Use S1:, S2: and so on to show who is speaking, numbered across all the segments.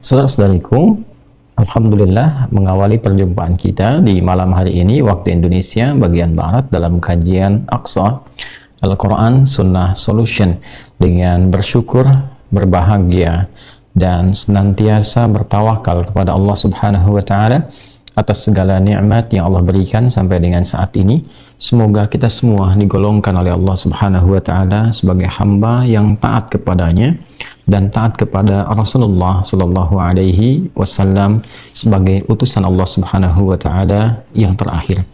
S1: Saudara-saudariku, Alhamdulillah mengawali perjumpaan kita di malam hari ini waktu Indonesia bagian Barat dalam kajian Aqsa Al-Quran Sunnah Solution dengan bersyukur, berbahagia, dan senantiasa bertawakal kepada Allah Subhanahu wa Ta'ala atas segala nikmat yang Allah berikan sampai dengan saat ini. Semoga kita semua digolongkan oleh Allah Subhanahu wa Ta'ala sebagai hamba yang taat kepadanya dan taat kepada Rasulullah Sallallahu Alaihi Wasallam sebagai utusan Allah Subhanahu wa Ta'ala yang terakhir.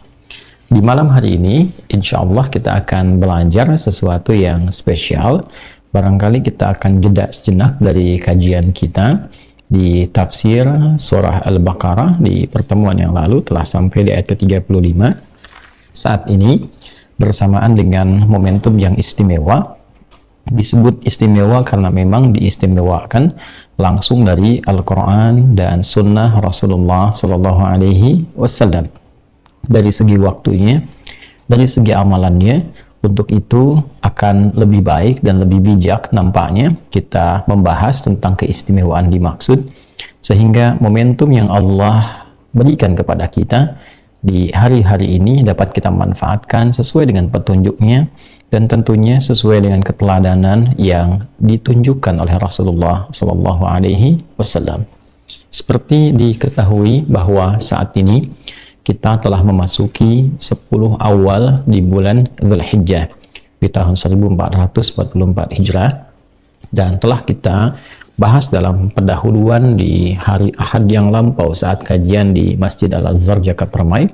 S1: Di malam hari ini, insya Allah kita akan belajar sesuatu yang spesial. Barangkali kita akan jeda sejenak dari kajian kita di tafsir surah Al-Baqarah. Di pertemuan yang lalu telah sampai di ayat ke-35. Saat ini bersamaan dengan momentum yang istimewa. Disebut istimewa karena memang diistimewakan langsung dari Al-Quran dan Sunnah Rasulullah Sallallahu Alaihi Wasallam. Dari segi waktunya, dari segi amalannya. Untuk itu akan lebih baik dan lebih bijak nampaknya kita membahas tentang keistimewaan dimaksud, sehingga momentum yang Allah berikan kepada kita di hari-hari ini dapat kita manfaatkan sesuai dengan petunjuknya dan tentunya sesuai dengan keteladanan yang ditunjukkan oleh Rasulullah Sallallahu Alaihi Wasallam. Seperti diketahui bahwa saat ini kita telah memasuki 10 awal di bulan Dzulhijjah di tahun 1444 Hijrah, dan telah kita bahas dalam pendahuluan di hari Ahad yang lampau saat kajian di Masjid Al-Azhar Jakarta Permai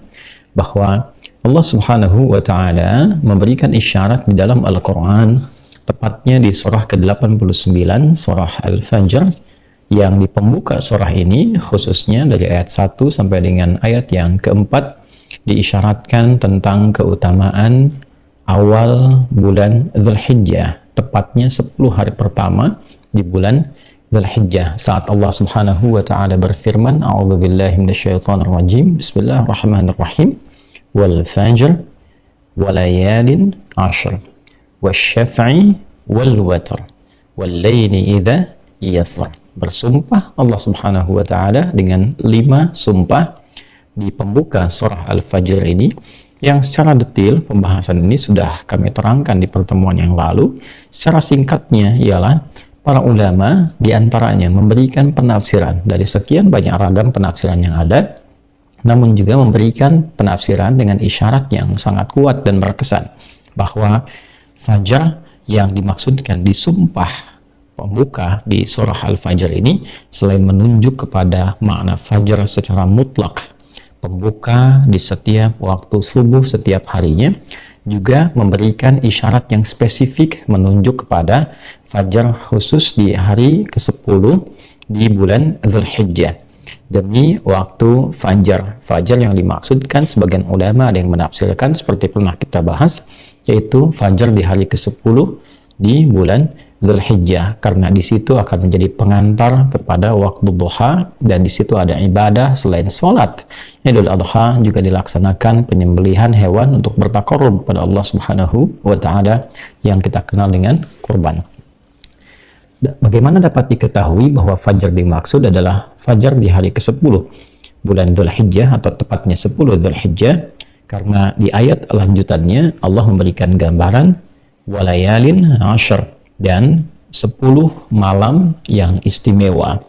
S1: bahwa Allah Subhanahu wa Ta'ala memberikan isyarat di dalam Al-Quran, tepatnya di surah ke-89 surah Al-Fajr, yang di pembuka surah ini khususnya dari ayat 1 sampai dengan ayat yang keempat diisyaratkan tentang keutamaan awal bulan Dzulhijjah, tepatnya 10 hari pertama di bulan Dzulhijjah, saat Allah Subhanahu wa Ta'ala berfirman, a'udzubillahi minasyaitonirrajim, bismillahirrahmanirrahim, wal fajr walayalin ashr wasyaf'i wal watr wal layli idza yasr. Bersumpah Allah Subhanahu wa Ta'ala dengan 5 sumpah di pembuka surah Al-Fajr ini, yang secara detail pembahasan ini sudah kami terangkan di pertemuan yang lalu. Secara singkatnya ialah para ulama diantaranya memberikan penafsiran dari sekian banyak ragam penafsiran yang ada, namun juga memberikan penafsiran dengan isyarat yang sangat kuat dan berkesan bahwa Fajar yang dimaksudkan disumpah pembuka di surah Al-Fajr ini, selain menunjuk kepada makna fajar secara mutlak, pembuka di setiap waktu subuh setiap harinya, juga memberikan isyarat yang spesifik menunjuk kepada fajar khusus di hari ke-10 di bulan Dzulhijjah. Demi waktu fajar. Fajar yang dimaksudkan sebagian ulama ada yang menafsirkan seperti pernah kita bahas, yaitu fajar di hari ke-10 di bulan Dzulhijjah, karena di situ akan menjadi pengantar kepada waktu duha, dan di situ ada ibadah selain sholat Idul Adha, juga dilaksanakan penyembelihan hewan untuk bertakarrub pada Allah Subhanahu wa Ta'ala yang kita kenal dengan kurban. Bagaimana dapat diketahui bahwa fajar dimaksud adalah fajar di hari ke-10 bulan Dzulhijjah, atau tepatnya 10 Dzulhijjah? Karena di ayat lanjutannya Allah memberikan gambaran walayalin ashr, dan 10 malam yang istimewa.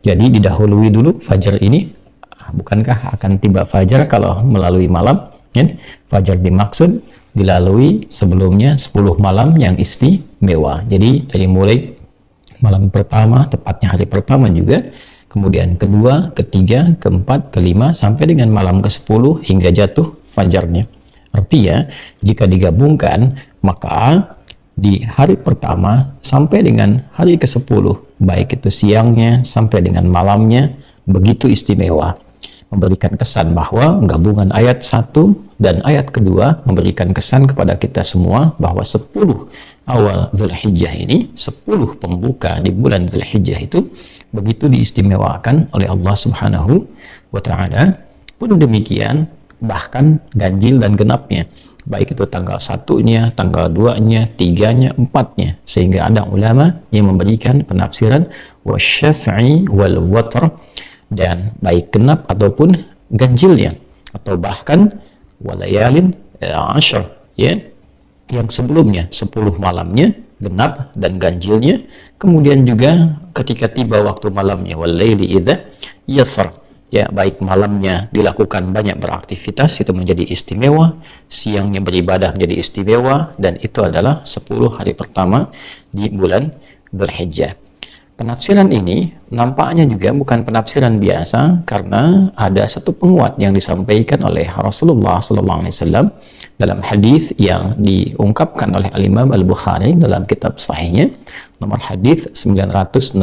S1: Jadi didahului dulu fajar ini. Bukankah akan tiba fajar kalau melalui malam? Fajar dimaksud dilalui sebelumnya 10 malam yang istimewa. Jadi dari mulai malam pertama, tepatnya hari pertama juga, kemudian kedua, ketiga, keempat, kelima, sampai dengan malam ke-10 hingga jatuh fajarnya. Artinya jika digabungkan, maka di hari pertama sampai dengan hari ke-10, baik itu siangnya sampai dengan malamnya, begitu istimewa. Memberikan kesan bahwa gabungan ayat 1 dan ayat kedua memberikan kesan kepada kita semua bahwa 10 awal Dzulhijjah ini, 10 pembuka di bulan Dzulhijjah itu begitu diistimewakan oleh Allah Subhanahu wa Ta'ala. Pun demikian, bahkan ganjil dan genapnya, baik itu tanggal 1-nya, tanggal 2-nya, 3-nya, 4-nya, sehingga ada ulama yang memberikan penafsiran wasyaf'i wal watr, dan baik genap ataupun ganjilnya, atau bahkan walayalin ashar, ya, yang sebelumnya 10 malamnya genap dan ganjilnya, kemudian juga ketika tiba waktu malamnya walaili idza yasr, ya, baik malamnya dilakukan banyak beraktivitas itu menjadi istimewa, siangnya beribadah menjadi istimewa, dan itu adalah 10 hari pertama di bulan Dzulhijjah. Penafsiran ini nampaknya juga bukan penafsiran biasa, karena ada satu penguat yang disampaikan oleh Rasulullah SAW dalam hadis yang diungkapkan oleh Al-Imam Al-Bukhari dalam kitab sahihnya nomor hadis 969,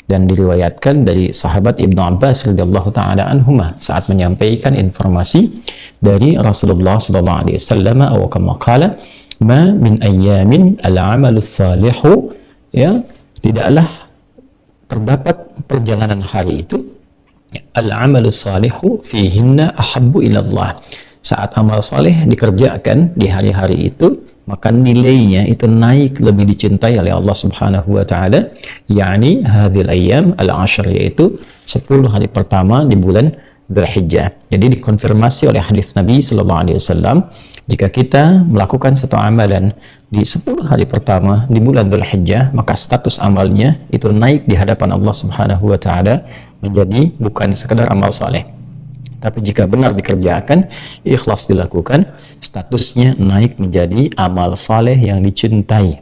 S1: dan diriwayatkan dari sahabat Ibnu Abbas radhiyallahu taala anhuma saat menyampaikan informasi dari Rasulullah SAW, atau kama qala ma min ayyamin al-amalus salihu, ya, tidaklah terdapat perjalanan hari itu al-amalus salihu fihinna ahabbu ilallah, saat amal saleh dikerjakan di hari-hari itu maka nilainya itu naik, lebih dicintai oleh Allah Subhanahu wa taala, yakni hadhil ayyam al-ashr, yaitu 10 hari pertama di bulan Dzulhijjah. Jadi dikonfirmasi oleh hadis Nabi sallallahu alaihi wasallam, jika kita melakukan satu amalan di 10 hari pertama di bulan Dzulhijjah, maka status amalnya itu naik di hadapan Allah Subhanahu wa taala menjadi bukan sekedar amal saleh, tapi jika benar dikerjakan, ikhlas dilakukan, statusnya naik menjadi amal saleh yang dicintai.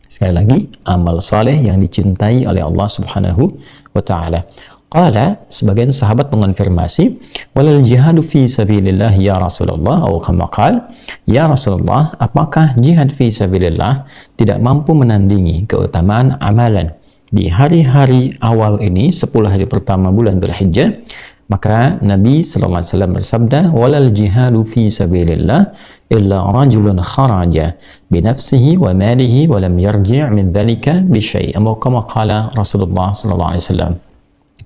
S1: Sekali lagi, amal saleh yang dicintai oleh Allah Subhanahu wa taala. Qala, sebagian sahabat mengonfirmasi, walal jihadu fi sabilillah ya Rasulullah, atau kama qala, ya Rasulullah, apakah jihad fi sabilillah tidak mampu menandingi keutamaan amalan di hari-hari awal ini, 10 hari pertama bulan Dzulhijjah? Maka Nabi SAW bersabda, walal jihadu fi sabilillah illa rajulun kharaja binafsihi wa malihi wa lam yarji' min dhalika bi syai', atau kama qala Rasulullah SAW.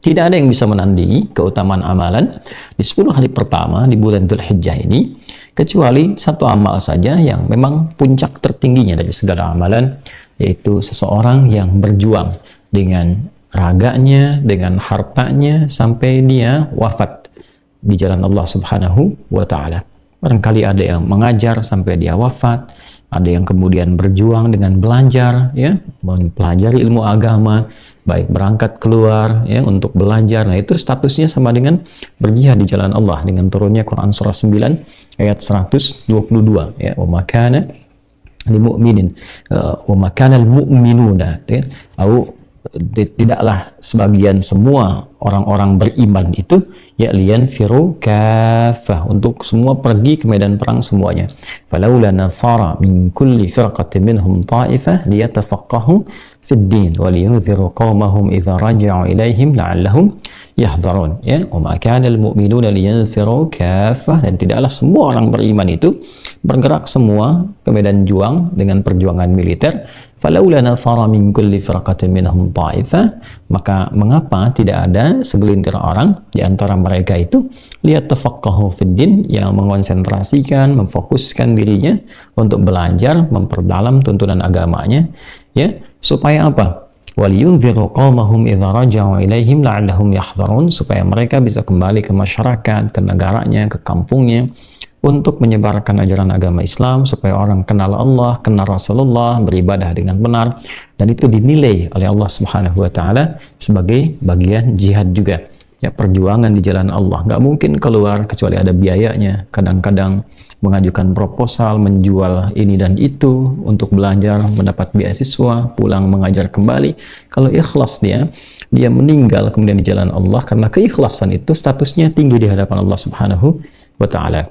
S1: Tidak ada yang bisa menandingi keutamaan amalan di 10 hari pertama di bulan Dzulhijjah ini, kecuali satu amal saja yang memang puncak tertingginya dari segala amalan, yaitu seseorang yang berjuang dengan raganya, dengan hartanya, sampai dia wafat di jalan Allah Subhanahu wa ta'ala. Barangkali ada yang mengajar sampai dia wafat, ada yang kemudian berjuang dengan belajar, ya, mempelajari ilmu agama, baik berangkat keluar, ya, untuk belajar. Nah, itu statusnya sama dengan berjihad di jalan Allah, dengan turunnya Quran surah 9 ayat 122, ya, wa makana lil mu'minin wa makana al mu'minuna, ya, tidaklah sebagian semua orang-orang beriman itu ya liyanfiru kaffah, untuk semua pergi ke medan perang semuanya. Falaula nafara min kulli firqatin minhum ta'ifah liyatafaqahu fid din wa liyunziru qaumahum idza raja'u ilaihim la'allahum yahdharun, ya, wa ma kana al mu'minuna liyanfiru kaffah, dan tidaklah semua orang beriman itu bergerak semua ke medan juang dengan perjuangan militer. Falaula nafara min kulli firqatin minhum ta'ifah, maka mengapa tidak ada segelintir orang di antara mereka itu liyatafaqahu fid din, yang mengonsentrasikan, memfokuskan dirinya untuk belajar, memperdalam tuntunan agamanya, ya, supaya apa? Waliyunziru qaumahum idza raja'u ilaihim la'allahum yahdharun, supaya mereka bisa kembali ke masyarakat, ke negaranya, ke kampungnya, untuk menyebarkan ajaran agama Islam, supaya orang kenal Allah, kenal Rasulullah, beribadah dengan benar, dan itu dinilai oleh Allah Subhanahu wa taala sebagai bagian jihad juga, ya, perjuangan di jalan Allah. Nggak mungkin keluar kecuali ada biayanya. Kadang-kadang mengajukan proposal, menjual ini dan itu untuk belajar, mendapat beasiswa, pulang mengajar kembali. Kalau ikhlas dia meninggal kemudian di jalan Allah, karena keikhlasan itu statusnya tinggi di hadapan Allah Subhanahu wa taala.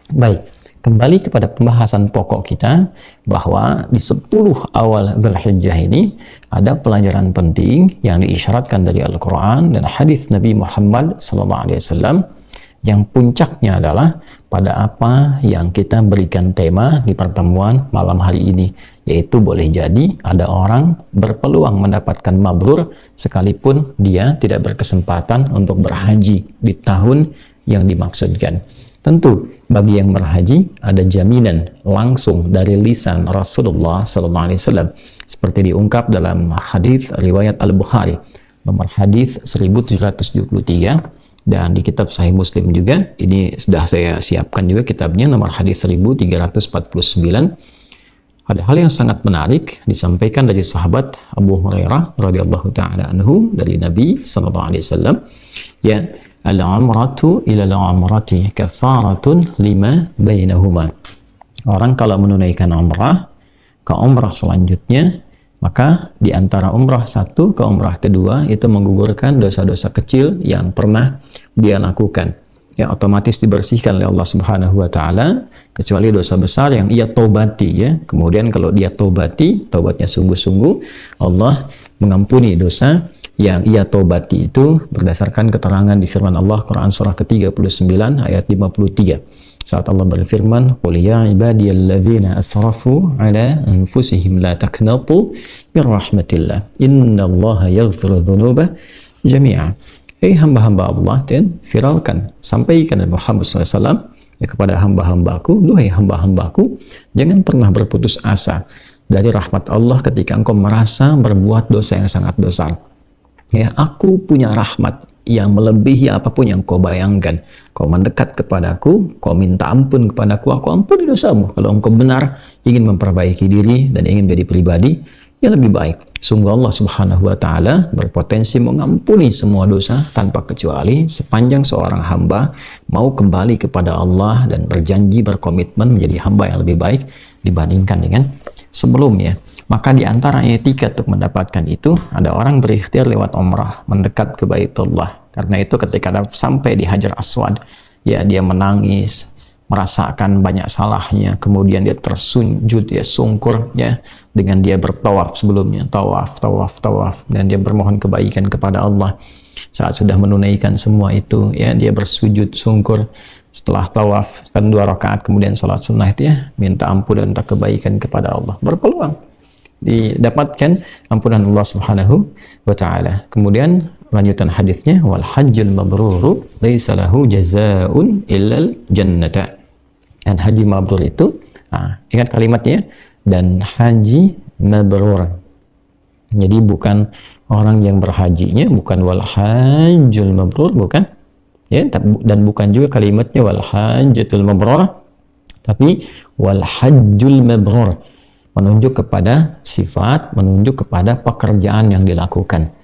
S1: Baik, kembali kepada pembahasan pokok kita, bahwa di 10 awal Dzulhijjah ini ada pelajaran penting yang diisyaratkan dari Al-Quran dan hadis Nabi Muhammad SAW, yang puncaknya adalah pada apa yang kita berikan tema di pertemuan malam hari ini, yaitu boleh jadi ada orang berpeluang mendapatkan mabrur sekalipun dia tidak berkesempatan untuk berhaji di tahun yang dimaksudkan. Tentu bagi yang berhaji ada jaminan langsung dari lisan Rasulullah SAW, seperti diungkap dalam hadis riwayat Al-Bukhari nomor hadis 1773, dan di kitab Sahih Muslim juga ini sudah saya siapkan juga kitabnya nomor hadis 1349. Ada hal yang sangat menarik disampaikan dari sahabat Abu Hurairah radhiyallahu taala anhu dari Nabi sallallahu alaihi wasallam, ya, al-umratu ila al-umrati kafaratun lima bainahuma. Orang kalau menunaikan umrah ke umrah selanjutnya, maka di antara umrah satu ke umrah kedua itu menggugurkan dosa-dosa kecil yang pernah dia lakukan. Ya, otomatis dibersihkan oleh Allah Subhanahu wa taala, kecuali dosa besar yang ia tobati, ya. Kemudian kalau dia tobati, tobatnya sungguh-sungguh, Allah mengampuni dosa yang ia tobati itu berdasarkan keterangan di firman Allah Quran surah ke-39 ayat 53. Saat Allah berfirman, "Qul ya ibadiyalladzina asrafu ala anfusihim la taqnatu min rahmatillah. Innallaha yaghfiru dzunuba jami'a." Hei hamba-hamba Allah, dan viralkan, sampaikan Muhammad SAW ya, kepada hamba-hambaku, duhai hamba-hambaku, jangan pernah berputus asa dari rahmat Allah ketika engkau merasa berbuat dosa yang sangat besar. Ya, aku punya rahmat yang melebihi apapun yang kau bayangkan. Kau mendekat kepadaku, kau minta ampun kepadaku, aku ampuni dosamu. Kalau engkau benar ingin memperbaiki diri dan ingin menjadi pribadi yang lebih baik, sungguh Allah Subhanahu wa taala berpotensi mengampuni semua dosa tanpa kecuali sepanjang seorang hamba mau kembali kepada Allah dan berjanji berkomitmen menjadi hamba yang lebih baik dibandingkan dengan sebelumnya. Maka di antara etika untuk mendapatkan itu, ada orang berikhtiar lewat umrah mendekat ke Baitullah. Karena itu ketika sampai di Hajar Aswad, ya, dia menangis, merasakan banyak salahnya, kemudian dia tersujud, dia sungkur, ya, dengan dia bertawaf sebelumnya, tawaf, dan dia bermohon kebaikan kepada Allah. Saat sudah menunaikan semua itu, ya, dia bersujud, sungkur, setelah tawaf, kan 2 rakaat, kemudian salat sunnah itu, ya, minta ampun dan minta kebaikan kepada Allah. Berpeluang didapatkan ampunan Allah Subhanahu wa taala. Kemudian lanjutan hadisnya, wal hajjul mabrur laisa lahu jazaa'un illal jannata. Dan haji mabrur itu, ingat kalimatnya, dan haji mabrur. Jadi bukan orang yang berhajinya, bukan wal hajjul mabrur, bukan, ya, dan bukan juga kalimatnya wal hajjatul mabrur, tapi wal hajjul mabrur, menunjuk kepada sifat, menunjuk kepada pekerjaan yang dilakukan.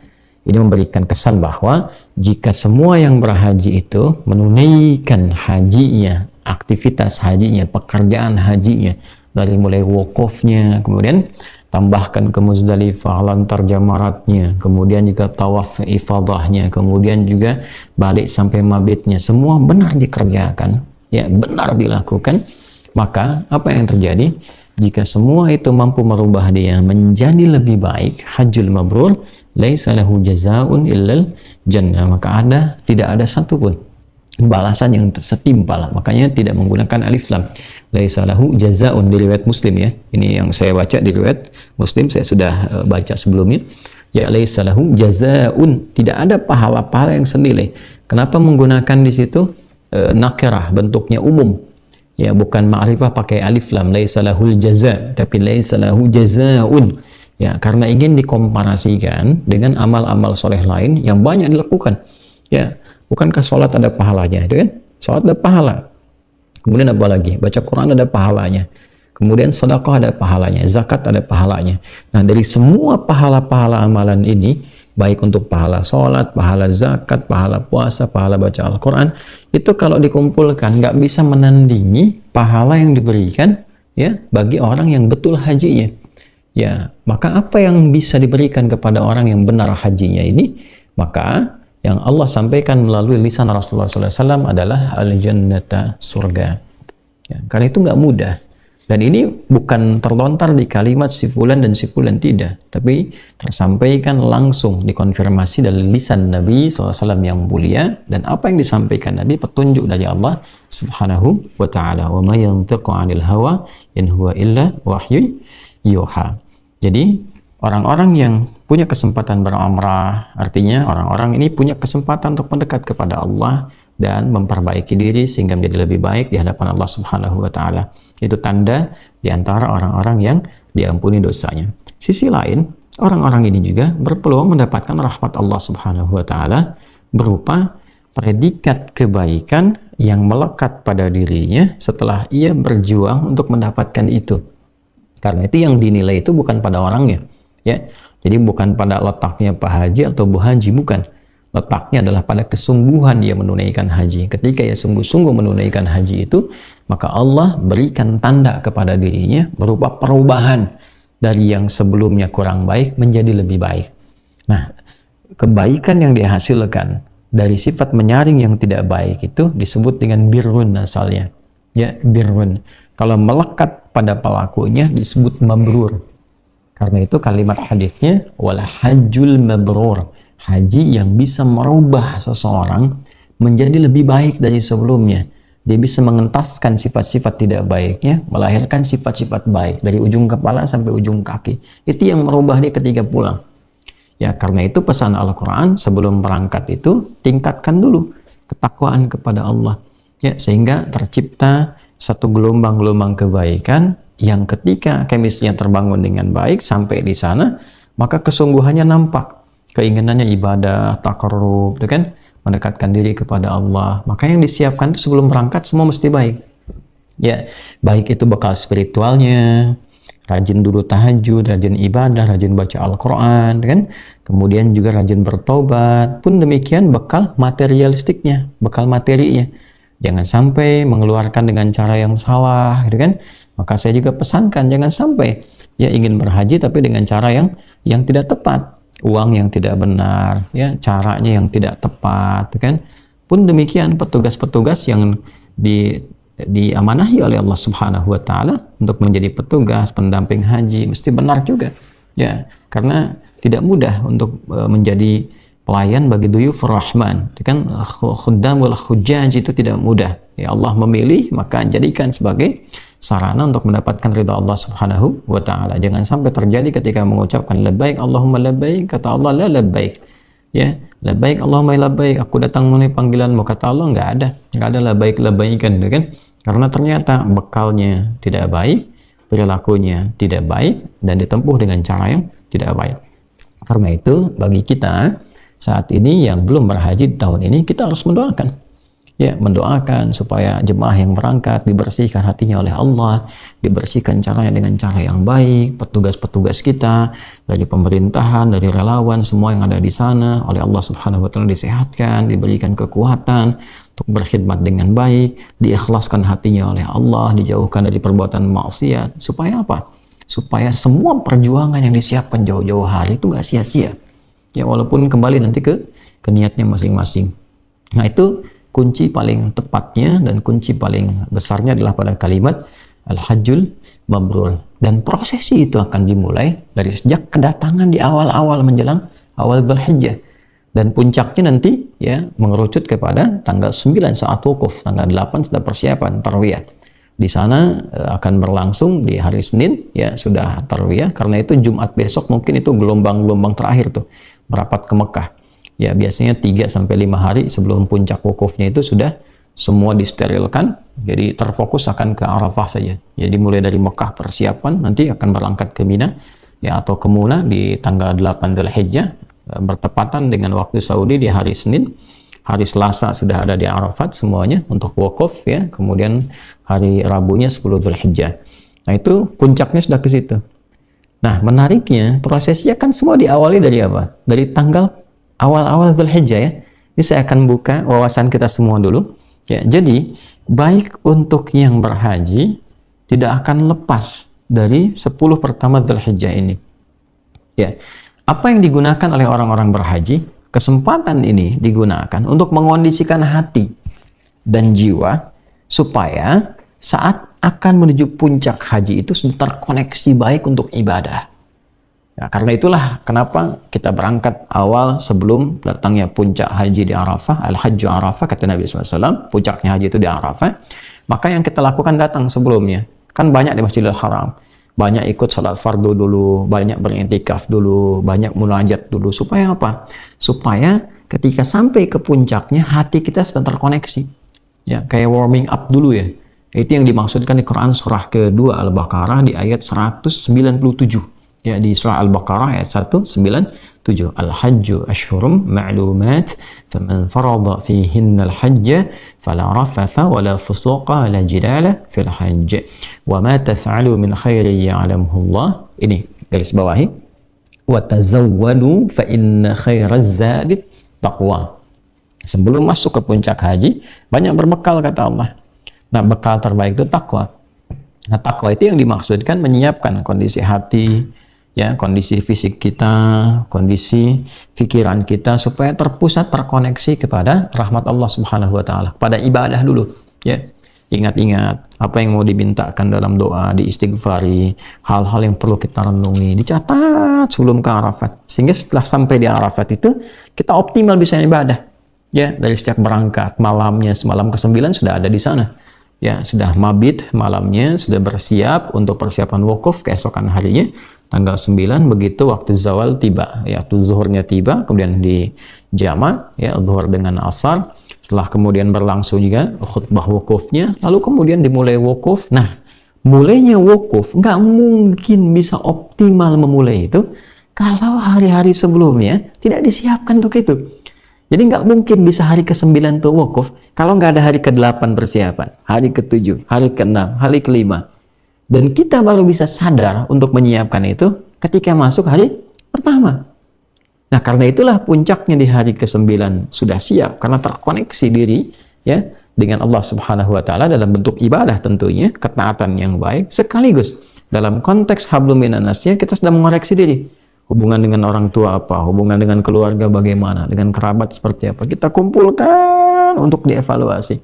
S1: Ini memberikan kesan bahwa jika semua yang berhaji itu menunaikan hajinya, aktivitas hajinya, pekerjaan hajinya, dari mulai wukufnya, kemudian tambahkan ke Muzdalifah, lantar jamaratnya, kemudian juga tawaf ifadahnya, kemudian juga balik sampai mabitnya, semua benar dikerjakan, ya, benar dilakukan, maka apa yang terjadi? Jika semua itu mampu merubah dia menjadi lebih baik, hajjul mabrur laisa lahu jazaa'un illal jannah, maka tidak ada satupun balasan yang setimpal. Makanya tidak menggunakan alif lam. Laisa lahu jazaa'un di riwayat Muslim, ya. Ini yang saya baca di riwayat Muslim, saya sudah baca sebelumnya. Ya, laisa lahu jazaa'un, tidak ada pahala-pahala yang senilai. Kenapa menggunakan di situ nakirah, bentuknya umum? Ya, bukan ma'rifah pakai alif lam, laisa lahul jaza', tapi laisa lahu jazaa'un. Ya, karena ingin dikomparasikan dengan amal-amal soleh lain yang banyak dilakukan. Ya, bukankah sholat ada pahalanya, itu kan? Sholat ada pahala. Kemudian apa lagi? Baca Quran ada pahalanya. Kemudian sedekah ada pahalanya, zakat ada pahalanya. Nah, dari semua pahala-pahala amalan ini, baik untuk pahala sholat, pahala zakat, pahala puasa, pahala baca Al-Quran, itu kalau dikumpulkan nggak bisa menandingi pahala yang diberikan, ya, bagi orang yang betul hajinya. Ya, maka apa yang bisa diberikan kepada orang yang benar hajinya ini? Maka yang Allah sampaikan melalui lisan Rasulullah SAW adalah al-jannata, surga. Ya, karena itu nggak mudah. Dan ini bukan terlontar di kalimat si fulan dan si fulan, tidak. Tapi tersampaikan langsung, dikonfirmasi dari lisan Nabi SAW yang mulia. Dan apa yang disampaikan Nabi, petunjuk dari Allah Subhanahu wa ta'ala. Wa ma yantiqu 'anil hawa in huwa illa wahyu yuha. Jadi orang-orang yang punya kesempatan berumrah, artinya orang-orang ini punya kesempatan untuk mendekat kepada Allah, dan memperbaiki diri sehingga menjadi lebih baik di hadapan Allah Subhanahu wa taala. Itu tanda di antara orang-orang yang diampuni dosanya. Sisi lain, orang-orang ini juga berpeluang mendapatkan rahmat Allah Subhanahu wa taala berupa predikat kebaikan yang melekat pada dirinya setelah ia berjuang untuk mendapatkan itu. Karena itu yang dinilai itu bukan pada orangnya, ya. Jadi bukan pada letaknya Pak Haji atau Bu Haji, bukan. Letaknya adalah pada kesungguhan dia menunaikan haji. Ketika ia sungguh-sungguh menunaikan haji itu, maka Allah berikan tanda kepada dirinya berupa perubahan dari yang sebelumnya kurang baik menjadi lebih baik. Nah, kebaikan yang dihasilkan dari sifat menyaring yang tidak baik itu disebut dengan birrun asalnya. Ya, birrun. Kalau melekat pada pelakunya disebut mabrur. Karena itu kalimat hadisnya wal hajjul mabrur. Haji yang bisa merubah seseorang menjadi lebih baik dari sebelumnya. Dia bisa mengentaskan sifat-sifat tidak baiknya, melahirkan sifat-sifat baik dari ujung kepala sampai ujung kaki. Itu yang merubah dia ketika pulang. Ya, karena itu pesan Al-Quran sebelum berangkat itu tingkatkan dulu ketakwaan kepada Allah. Ya, sehingga tercipta satu gelombang-gelombang kebaikan yang ketika chemistry-nya terbangun dengan baik sampai di sana, maka kesungguhannya nampak. Keinginannya ibadah, taqarrub, itu kan, mendekatkan diri kepada Allah. Maka yang disiapkan itu sebelum berangkat semua mesti baik. Ya, baik itu bekal spiritualnya, rajin dulu tahajud, rajin ibadah, rajin baca Al-Quran, kan? Kemudian juga rajin bertobat. Pun demikian bekal materialistiknya, bekal materinya. Jangan sampai mengeluarkan dengan cara yang salah, gitu kan? Maka saya juga pesankan jangan sampai ya ingin berhaji tapi dengan cara yang tidak tepat. Uang yang tidak benar, ya, caranya yang tidak tepat, kan? Pun demikian petugas-petugas yang diamanahi oleh Allah Subhanahu wa taala untuk menjadi petugas pendamping haji mesti benar juga. Ya, karena tidak mudah untuk menjadi pelayan bagi duyufur rahman, kan? Khuddamul hujjaj itu tidak mudah. Ya, Allah memilih maka jadikan sebagai sarana untuk mendapatkan ridha Allah Subhanahu wa taala. Jangan sampai terjadi ketika mengucapkan labbaik Allahumma labbaik, kata Allah la labbaik. Ya, labbaik Allahumma labbaik, aku datang memenuhi panggilanmu, kata Allah enggak ada labbaik labbaikan, kan? Karena ternyata bekalnya tidak baik, perilakunya tidak baik dan ditempuh dengan cara yang tidak baik. Karena itu bagi kita saat ini yang belum berhaji di tahun ini, kita harus mendoakan. Ya, mendoakan supaya jemaah yang berangkat dibersihkan hatinya oleh Allah, dibersihkan caranya dengan cara yang baik, petugas-petugas kita dari pemerintahan, dari relawan, semua yang ada di sana oleh Allah Subhanahu wa taala disehatkan, diberikan kekuatan untuk berkhidmat dengan baik, diikhlaskan hatinya oleh Allah, dijauhkan dari perbuatan maksiat. Supaya apa? Supaya semua perjuangan yang disiapkan jauh-jauh hari itu nggak sia-sia. Ya, walaupun kembali nanti ke niatnya masing-masing. Nah, itu kunci paling tepatnya dan kunci paling besarnya adalah pada kalimat Al-Hajjul Mabrur. Dan prosesi itu akan dimulai dari sejak kedatangan di awal-awal menjelang awal Dzulhijjah. Dan puncaknya nanti ya mengerucut kepada tanggal 9 saat wukuf, tanggal 8 sudah persiapan tarwiyah. Di sana akan berlangsung di hari Senin ya sudah tarwiyah, karena itu Jumat besok mungkin itu gelombang-gelombang terakhir tuh merapat ke Mekah. Ya, biasanya 3-5 hari sebelum puncak wukufnya itu sudah semua disterilkan, jadi terfokus akan ke Arafah saja. Jadi mulai dari Mekah persiapan, nanti akan berangkat ke Mina ya atau ke Muna di tanggal 8 Dzulhijjah, bertepatan dengan waktu Saudi di hari Senin. Hari Selasa sudah ada di Arafat semuanya untuk wukuf ya, kemudian hari Rabunya 10 Dzulhijjah. Nah, itu puncaknya sudah ke situ. Nah, menariknya prosesnya kan semua diawali dari apa? Dari tanggal awal-awal Dzulhijjah ya. Ini saya akan buka wawasan kita semua dulu. Ya, jadi baik untuk yang berhaji tidak akan lepas dari 10 pertama Dzulhijjah ini. Ya. Apa yang digunakan oleh orang-orang berhaji? Kesempatan ini digunakan untuk mengondisikan hati dan jiwa supaya saat akan menuju puncak haji itu sudah terkoneksi baik untuk ibadah. Ya, karena itulah kenapa kita berangkat awal sebelum datangnya puncak haji di Arafah, Al-Hajju Arafah, kata Nabi SAW, puncaknya haji itu di Arafah. Maka yang kita lakukan datang sebelumnya. Kan banyak di Masjidil Haram. banyak ikut salat fardu dulu, banyak beriktikaf dulu, banyak munajat dulu. Supaya apa? Supaya ketika sampai ke puncaknya hati kita sedang terkoneksi. Ya, kayak warming up dulu ya. Itu yang dimaksudkan di Quran surah kedua Al-Baqarah di ayat 197. Ya, di surah Al-Baqarah ayat 197. Al-hajju ashhurum ma'lumat faman farada fihinna al-hajja fala rafatha wala fusuqa wala jidala fil hajj wa ma taf'alu min khairin ya'lamuhu Allah. Ini garis bawahi. Wa tazawwadu fa inna khairaz zadi taqwa. Sebelum masuk ke puncak haji, banyak berbekal kata Allah. Nah, bekal terbaik itu takwa. Nah, takwa itu yang dimaksudkan menyiapkan kondisi hati, ya, kondisi fisik kita, kondisi pikiran kita supaya terpusat, terkoneksi kepada rahmat Allah Subhanahu wa taala, pada ibadah dulu, ya. Ingat-ingat apa yang mau dimintakan dalam doa, diistighfari, hal-hal yang perlu kita renungi, dicatat sebelum ke Arafat. Sehingga setelah sampai di Arafat itu kita optimal bisa ibadah. Ya, dari sejak berangkat malamnya semalam ke-9 sudah ada di sana. Ya, sudah mabit malamnya, sudah bersiap untuk persiapan wukuf keesokan harinya tanggal 9. Begitu waktu zawal tiba, ya, waktu zuhurnya tiba, kemudian di jama, ya, zuhur dengan asar. Setelah kemudian berlangsung juga khutbah wukufnya, lalu kemudian dimulai wukuf. Nah, mulainya wukuf nggak mungkin bisa optimal memulai itu kalau hari-hari sebelumnya tidak disiapkan untuk itu. Jadi nggak mungkin bisa hari ke-9 tuh wukuf kalau nggak ada hari ke-8 persiapan, hari ke-7, hari ke-6, hari ke-5. Dan kita baru bisa sadar untuk menyiapkan itu ketika masuk hari pertama. Nah, karena itulah puncaknya di hari ke-9 sudah siap karena terkoneksi diri, ya, dengan Allah Subhanahu wa taala dalam bentuk ibadah tentunya, ketaatan yang baik, sekaligus dalam konteks hablum minan nasnya kita sedang mengoreksi diri. Hubungan dengan orang tua apa, hubungan dengan keluarga bagaimana, dengan kerabat seperti apa, kita kumpulkan untuk dievaluasi.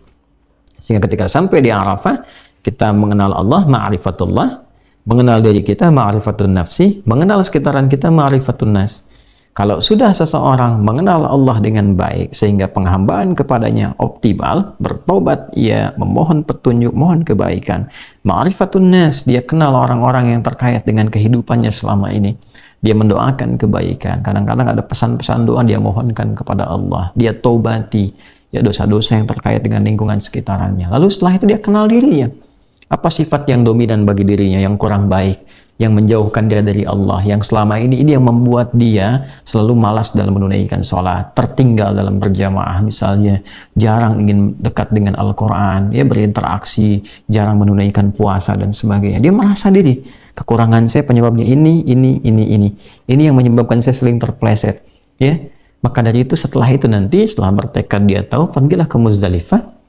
S1: Sehingga ketika sampai di Arafah, kita mengenal Allah, ma'rifatullah, mengenal diri kita, ma'rifatun nafsi, mengenal sekitaran kita, ma'rifatun nas. Kalau sudah seseorang mengenal Allah dengan baik, sehingga penghambaan kepadanya optimal, bertobat, ia memohon petunjuk, mohon kebaikan. Ma'rifatun nas, dia kenal orang-orang yang terkait dengan kehidupannya selama ini. Dia mendoakan kebaikan. Kadang-kadang ada pesan-pesan doa dia mohonkan kepada Allah. Dia taubati, ya, dosa-dosa yang terkait dengan lingkungan sekitarnya. Lalu setelah itu dia kenal dirinya. Apa sifat yang dominan bagi dirinya yang kurang baik, yang menjauhkan dia dari Allah, yang selama ini yang membuat dia selalu malas dalam menunaikan sholat, tertinggal dalam berjamaah misalnya, jarang ingin dekat dengan Al-Quran, ya, berinteraksi, jarang menunaikan puasa dan sebagainya. Dia merasa diri, kekurangan saya penyebabnya ini. Ini yang menyebabkan saya sering terpleset, ya. Maka dari itu setelah itu nanti, setelah bertekad dia tahu, pergilah ke Muzdalifah.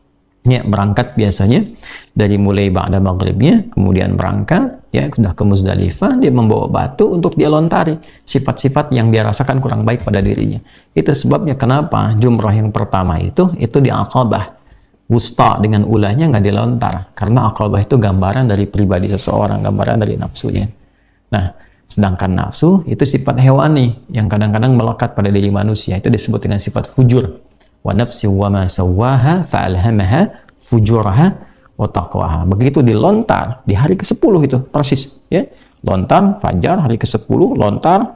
S1: Ya, berangkat biasanya dari mulai ba'da maghribnya, kemudian berangkat, ya, sudah ke Muzdalifah, dia membawa batu untuk dia lontari sifat-sifat yang dia rasakan kurang baik pada dirinya. Itu sebabnya kenapa jumrah yang pertama itu di Aqabah Wusta dengan ulahnya nggak dilontar, karena Aqabah itu gambaran dari pribadi seseorang, gambaran dari nafsunya. Nah, sedangkan nafsu itu sifat hewani yang kadang-kadang melekat pada diri manusia, itu disebut dengan sifat fujur. Wa nafsi wa ma sawwaha fa'alhamaha fujuraha wa taqwaha. Begitu dilontar di hari ke-10 itu persis, ya. Lontar fajar hari ke-10, lontar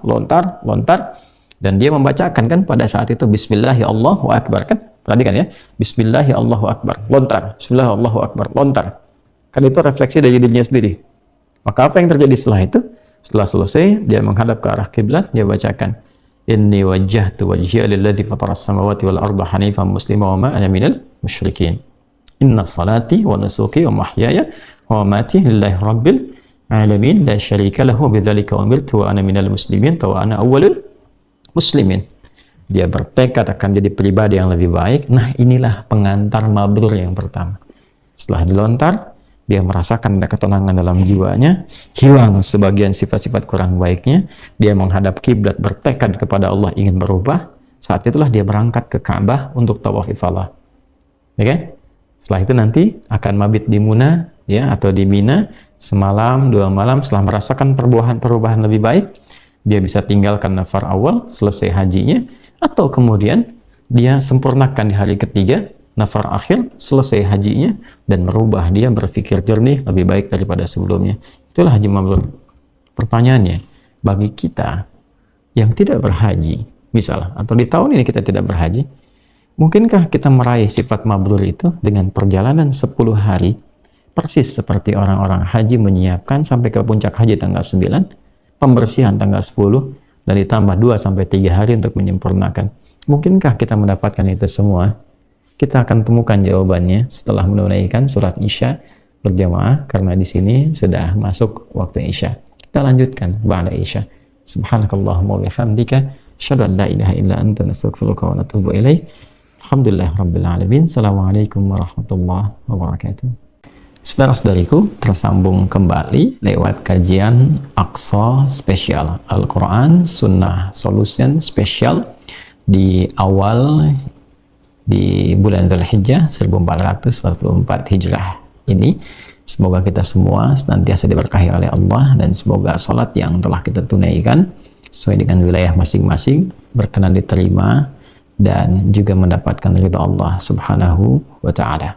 S1: dan dia membacakan kan pada saat itu bismillahi Allahu akbar kan? Tadi kan, ya. Bismillahi Allahu akbar, lontar. Bismillahi Allahu akbar, lontar. Kan itu refleksi dari dirinya sendiri. Maka apa yang terjadi setelah itu? Setelah selesai dia menghadap ke arah kiblat, dia bacakan Inni wajjahtu wajhiya lilladzi fataras samawati wal arda hanifan muslima wa ma ana minal musyrikin. Inna salati wa nusuki wa mahyaya wa mamati lillahi rabbil alamin la syarika lahu bidzalika umirtu wa ana minal muslimin wa ana awwalul muslimin. Dia bertekad akan jadi pribadi yang lebih baik. Nah, inilah pengantar mabrur yang pertama. Setelah dilontar, dia merasakan ada ketenangan dalam jiwanya, hilang sebagian sifat-sifat kurang baiknya, dia menghadap kiblat, bertekad kepada Allah ingin berubah. Saat itulah dia berangkat ke Ka'bah untuk tawaf ifadah. Ya kan? Setelah itu nanti akan mabit di Muna, ya, atau di Mina semalam, 2 malam. Setelah merasakan perubahan lebih baik, dia bisa tinggalkan nafar awal, selesai hajinya, atau kemudian dia sempurnakan di hari ketiga, nafar akhir, selesai hajinya, dan merubah dia berpikir jernih lebih baik daripada sebelumnya. Itulah haji mabrur. Pertanyaannya, bagi kita yang tidak berhaji, misal, atau di tahun ini kita tidak berhaji, mungkinkah kita meraih sifat mabrur itu dengan perjalanan 10 hari, persis seperti orang-orang haji menyiapkan sampai ke puncak haji tanggal 9, pembersihan tanggal 10, dan ditambah 2-3 hari untuk menyempurnakan. Mungkinkah kita mendapatkan itu semua? Kita akan temukan jawabannya setelah menunaikan surat Isya berjamaah, karena di sini sudah masuk waktu Isya. Kita lanjutkan ba'da Isya. Subhanakallahumma wa bihamdika, asyhadu an la ilaha illa anta, nastaghfiruka wa natubu ilaik. Alhamdulillahirabbil alamin. Assalamualaikum warahmatullahi wabarakatuh. Saudara-saudariku, tersambung kembali lewat kajian Aqsa spesial Al-Quran Sunnah Solution spesial di awal di bulan Dzulhijjah 1444 Hijrah ini. Semoga kita semua senantiasa diberkahi oleh Allah, dan semoga salat yang telah kita tunaikan sesuai dengan wilayah masing-masing berkenan diterima dan juga mendapatkan ridha Allah Subhanahu wa Ta'ala.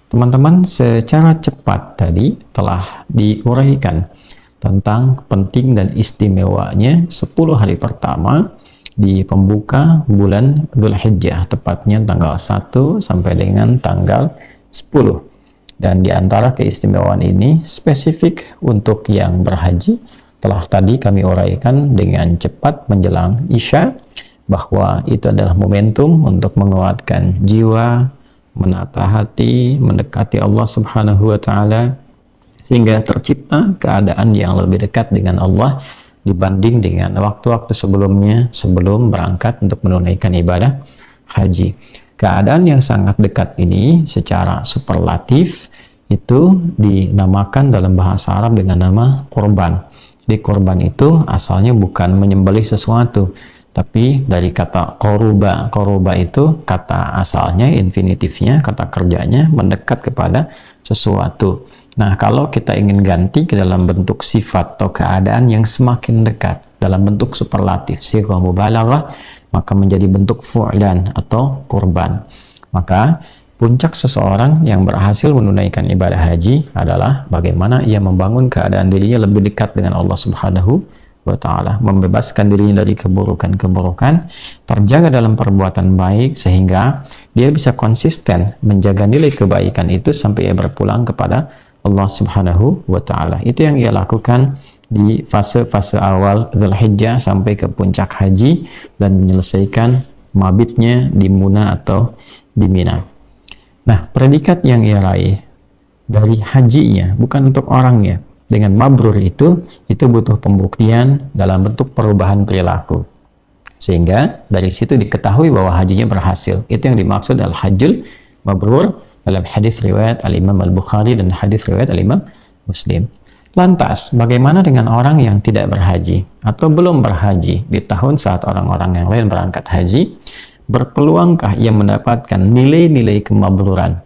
S1: Teman-teman, secara cepat tadi telah diuraikan tentang penting dan istimewanya 10 hari pertama di pembuka bulan Dzulhijjah, tepatnya tanggal 1 sampai dengan tanggal 10. Dan di antara keistimewaan ini spesifik untuk yang berhaji telah tadi kami uraikan dengan cepat menjelang Isya, bahwa itu adalah momentum untuk menguatkan jiwa, menata hati, mendekati Allah Subhanahu wa Ta'ala, sehingga tercipta keadaan yang lebih dekat dengan Allah dibanding dengan waktu-waktu sebelumnya sebelum berangkat untuk menunaikan ibadah haji. Keadaan yang sangat dekat ini secara superlatif itu dinamakan dalam bahasa Arab dengan nama korban. Di korban itu asalnya bukan menyembelih sesuatu, tapi dari kata koruba. Koruba itu kata asalnya, infinitifnya, kata kerjanya mendekat kepada sesuatu. Nah, kalau kita ingin ganti ke dalam bentuk sifat atau keadaan yang semakin dekat dalam bentuk superlatif, sighah mubalaghah, maka menjadi bentuk fu'lan atau kurban. Maka puncak seseorang yang berhasil menunaikan ibadah haji adalah bagaimana ia membangun keadaan dirinya lebih dekat dengan Allah Subhanahu wa Ta'ala, membebaskan dirinya dari keburukan-keburukan, terjaga dalam perbuatan baik sehingga dia bisa konsisten menjaga nilai kebaikan itu sampai ia berpulang kepada Allah Subhanahu wa Ta'ala. Itu yang ia lakukan di fase-fase awal Dzulhijjah sampai ke puncak haji dan menyelesaikan mabitnya di Muna atau di Mina. Nah, predikat yang ia raih dari hajinya bukan untuk orangnya. Dengan mabrur itu butuh pembuktian dalam bentuk perubahan perilaku. Sehingga dari situ diketahui bahwa hajinya berhasil. Itu yang dimaksud al-hajjul mabrur dalam hadis riwayat al-Imam Al-Bukhari dan hadis riwayat al-Imam Muslim. Lantas, bagaimana dengan orang yang tidak berhaji atau belum berhaji di tahun saat orang-orang yang lain berangkat haji? Berpeluangkah ia mendapatkan nilai-nilai kemabruran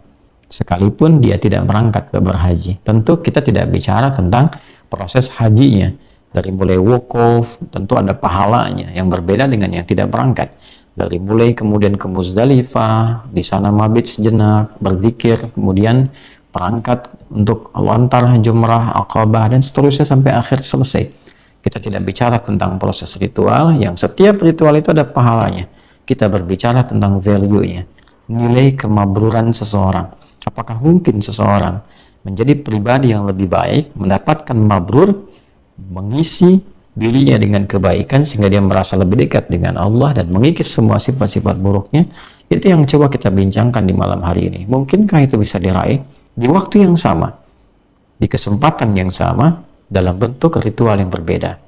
S1: sekalipun dia tidak berangkat ke berhaji? Tentu kita tidak bicara tentang proses hajinya. Dari mulai wukuf, tentu ada pahalanya yang berbeda dengan yang tidak berangkat. Dari mulai kemudian ke Muzdalifah, di sana mabit sejenak, berzikir, kemudian berangkat untuk lontar jumrah, Aqabah, dan seterusnya sampai akhir selesai. Kita tidak bicara tentang proses ritual yang setiap ritual itu ada pahalanya. Kita berbicara tentang value-nya, nilai kemabruran seseorang. Apakah mungkin seseorang menjadi pribadi yang lebih baik, mendapatkan mabrur, mengisi dirinya dengan kebaikan sehingga dia merasa lebih dekat dengan Allah dan mengikis semua sifat-sifat buruknya? Itu yang coba kita bincangkan di malam hari ini. Mungkinkah itu bisa diraih di waktu yang sama, di kesempatan yang sama, dalam bentuk ritual yang berbeda?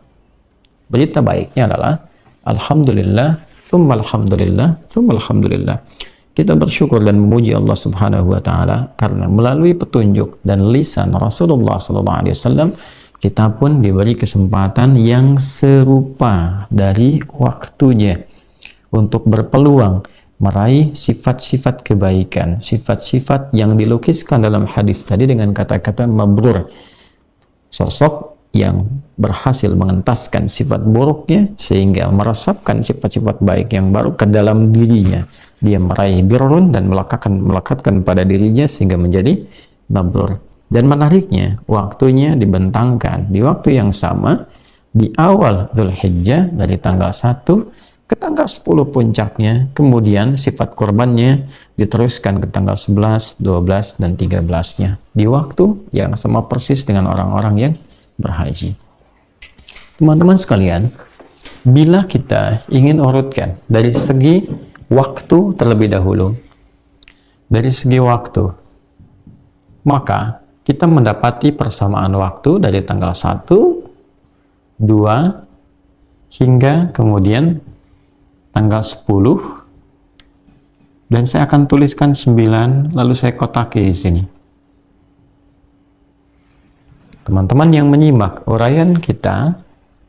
S1: Berita baiknya adalah alhamdulillah, tsumma alhamdulillah, tsumma alhamdulillah. Kita bersyukur dan memuji Allah Subhanahu wa Ta'ala karena melalui petunjuk dan lisan Rasulullah SAW kita pun diberi kesempatan yang serupa dari waktunya untuk berpeluang meraih sifat-sifat kebaikan, sifat-sifat yang dilukiskan dalam hadis tadi dengan kata-kata mabrur. Sosok yang berhasil mengentaskan sifat buruknya sehingga meresapkan sifat-sifat baik yang baru ke dalam dirinya, dia meraih birrun dan melekatkan pada dirinya sehingga menjadi mabrur. Dan menariknya, waktunya dibentangkan di waktu yang sama di awal Dzulhijjah dari tanggal 1 ke tanggal 10 puncaknya, kemudian sifat kurbannya diteruskan ke tanggal 11, 12, dan 13-nya di waktu yang sama persis dengan orang-orang yang berhaji. Teman-teman sekalian, bila kita ingin urutkan dari segi waktu terlebih dahulu, dari segi waktu, maka kita mendapati persamaan waktu dari tanggal 1, 2, hingga kemudian tanggal 10, dan saya akan tuliskan 9, lalu saya kotaki di sini. Teman-teman yang menyimak uraian kita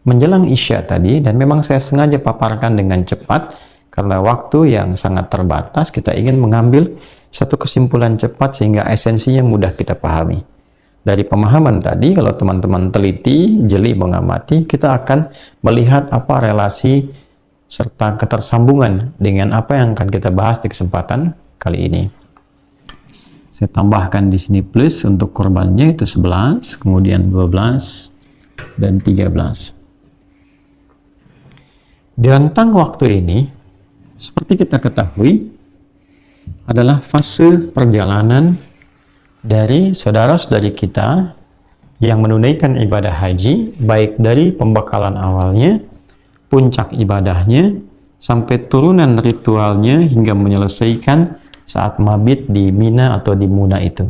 S1: menjelang Isya tadi, dan memang saya sengaja paparkan dengan cepat, karena waktu yang sangat terbatas, kita ingin mengambil satu kesimpulan cepat sehingga esensinya mudah kita pahami. Dari pemahaman tadi, kalau teman-teman teliti, jeli mengamati, kita akan melihat apa relasi serta ketersambungan dengan apa yang akan kita bahas di kesempatan kali ini. Saya tambahkan di sini plus untuk korbannya itu 11, kemudian 12, dan 13. Di rentang waktu ini, seperti kita ketahui, adalah fase perjalanan dari saudara-saudari kita yang menunaikan ibadah haji, baik dari pembekalan awalnya, puncak ibadahnya, sampai turunan ritualnya hingga menyelesaikan saat mabit di Mina atau di Muna itu.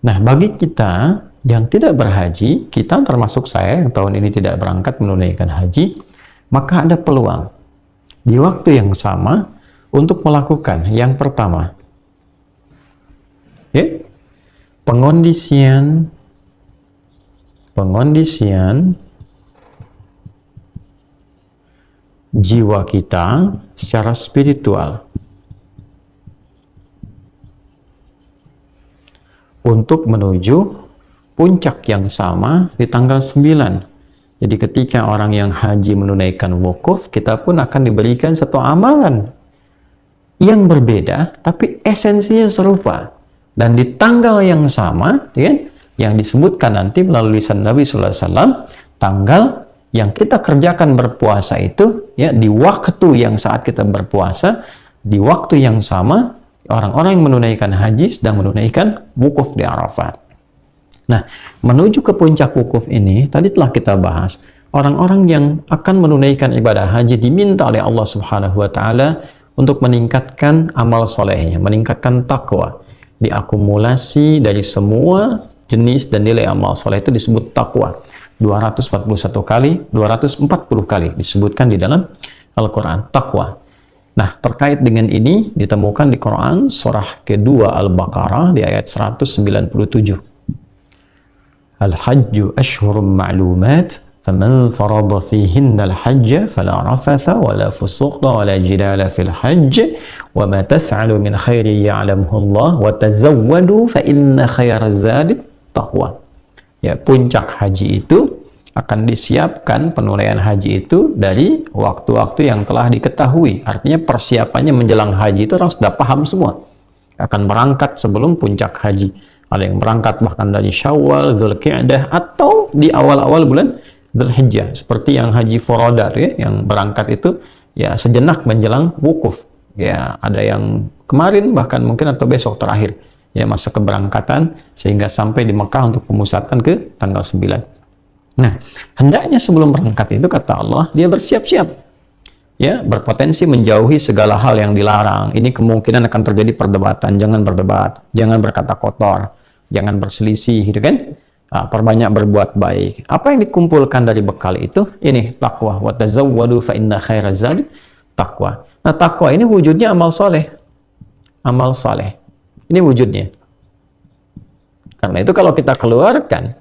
S1: Nah, bagi kita yang tidak berhaji, kita termasuk saya yang tahun ini tidak berangkat menunaikan haji, maka ada peluang di waktu yang sama untuk melakukan yang pertama, pengondisian jiwa kita secara spiritual untuk menuju puncak yang sama di tanggal 9. Jadi ketika orang yang haji menunaikan wukuf, kita pun akan diberikan satu amalan yang berbeda, tapi esensinya serupa. Dan di tanggal yang sama, yang disebutkan nanti melalui lisan Nabi Sallallahu Alaihi Wasallam, tanggal yang kita kerjakan berpuasa itu, di waktu yang saat kita berpuasa, di waktu yang sama, orang-orang yang menunaikan haji sedang menunaikan wukuf di Arafat. Nah, menuju ke puncak wukuf ini, tadi telah kita bahas, orang-orang yang akan menunaikan ibadah haji diminta oleh Allah Subhanahu wa Ta'ala untuk meningkatkan amal solehnya, meningkatkan takwa. Diakumulasi dari semua jenis dan nilai amal soleh itu disebut takwa. 241 kali, 240 kali disebutkan di dalam Al-Quran, takwa. Nah, terkait dengan ini ditemukan di Quran surah kedua Al-Baqarah di ayat 197. Al-Hajju ashhurum ma'lumat faman farada fihinna al-hajja fala rafatha wala fusuqa wala jidala fil hajj wa ma taf'alu min khairin ya'lamuhu Allah wa tazawwadu fa inna khairaz zadi taqwa. Ya, puncak haji itu akan disiapkan, penunaian haji itu dari waktu-waktu yang telah diketahui. Artinya persiapannya menjelang haji itu orang sudah paham semua. Akan berangkat sebelum puncak haji. Ada yang berangkat bahkan dari Syawal, Dzulqa'dah, atau di awal-awal bulan Dzulhijjah. Seperti yang haji Furoda, yang berangkat itu sejenak menjelang wukuf. Ada yang kemarin bahkan mungkin atau besok terakhir. Masa keberangkatan sehingga sampai di Mekah untuk pemusatan ke tanggal 9. Nah, hendaknya sebelum berangkat itu, kata Allah, dia bersiap-siap. Berpotensi menjauhi segala hal yang dilarang. Ini kemungkinan akan terjadi perdebatan. Jangan berdebat, jangan berkata kotor, jangan berselisih, gitu kan? Perbanyak berbuat baik. Apa yang dikumpulkan dari bekal itu? Ini takwa. Wa tazawwadu fa inna khairaz zadi takwa. Nah, takwa ini wujudnya amal soleh. Amal soleh. Ini wujudnya. Karena itu kalau kita keluarkan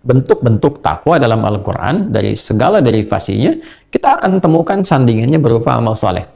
S1: bentuk-bentuk takwa dalam Al-Quran dari segala derivasinya, kita akan temukan sandingannya berupa amal saleh.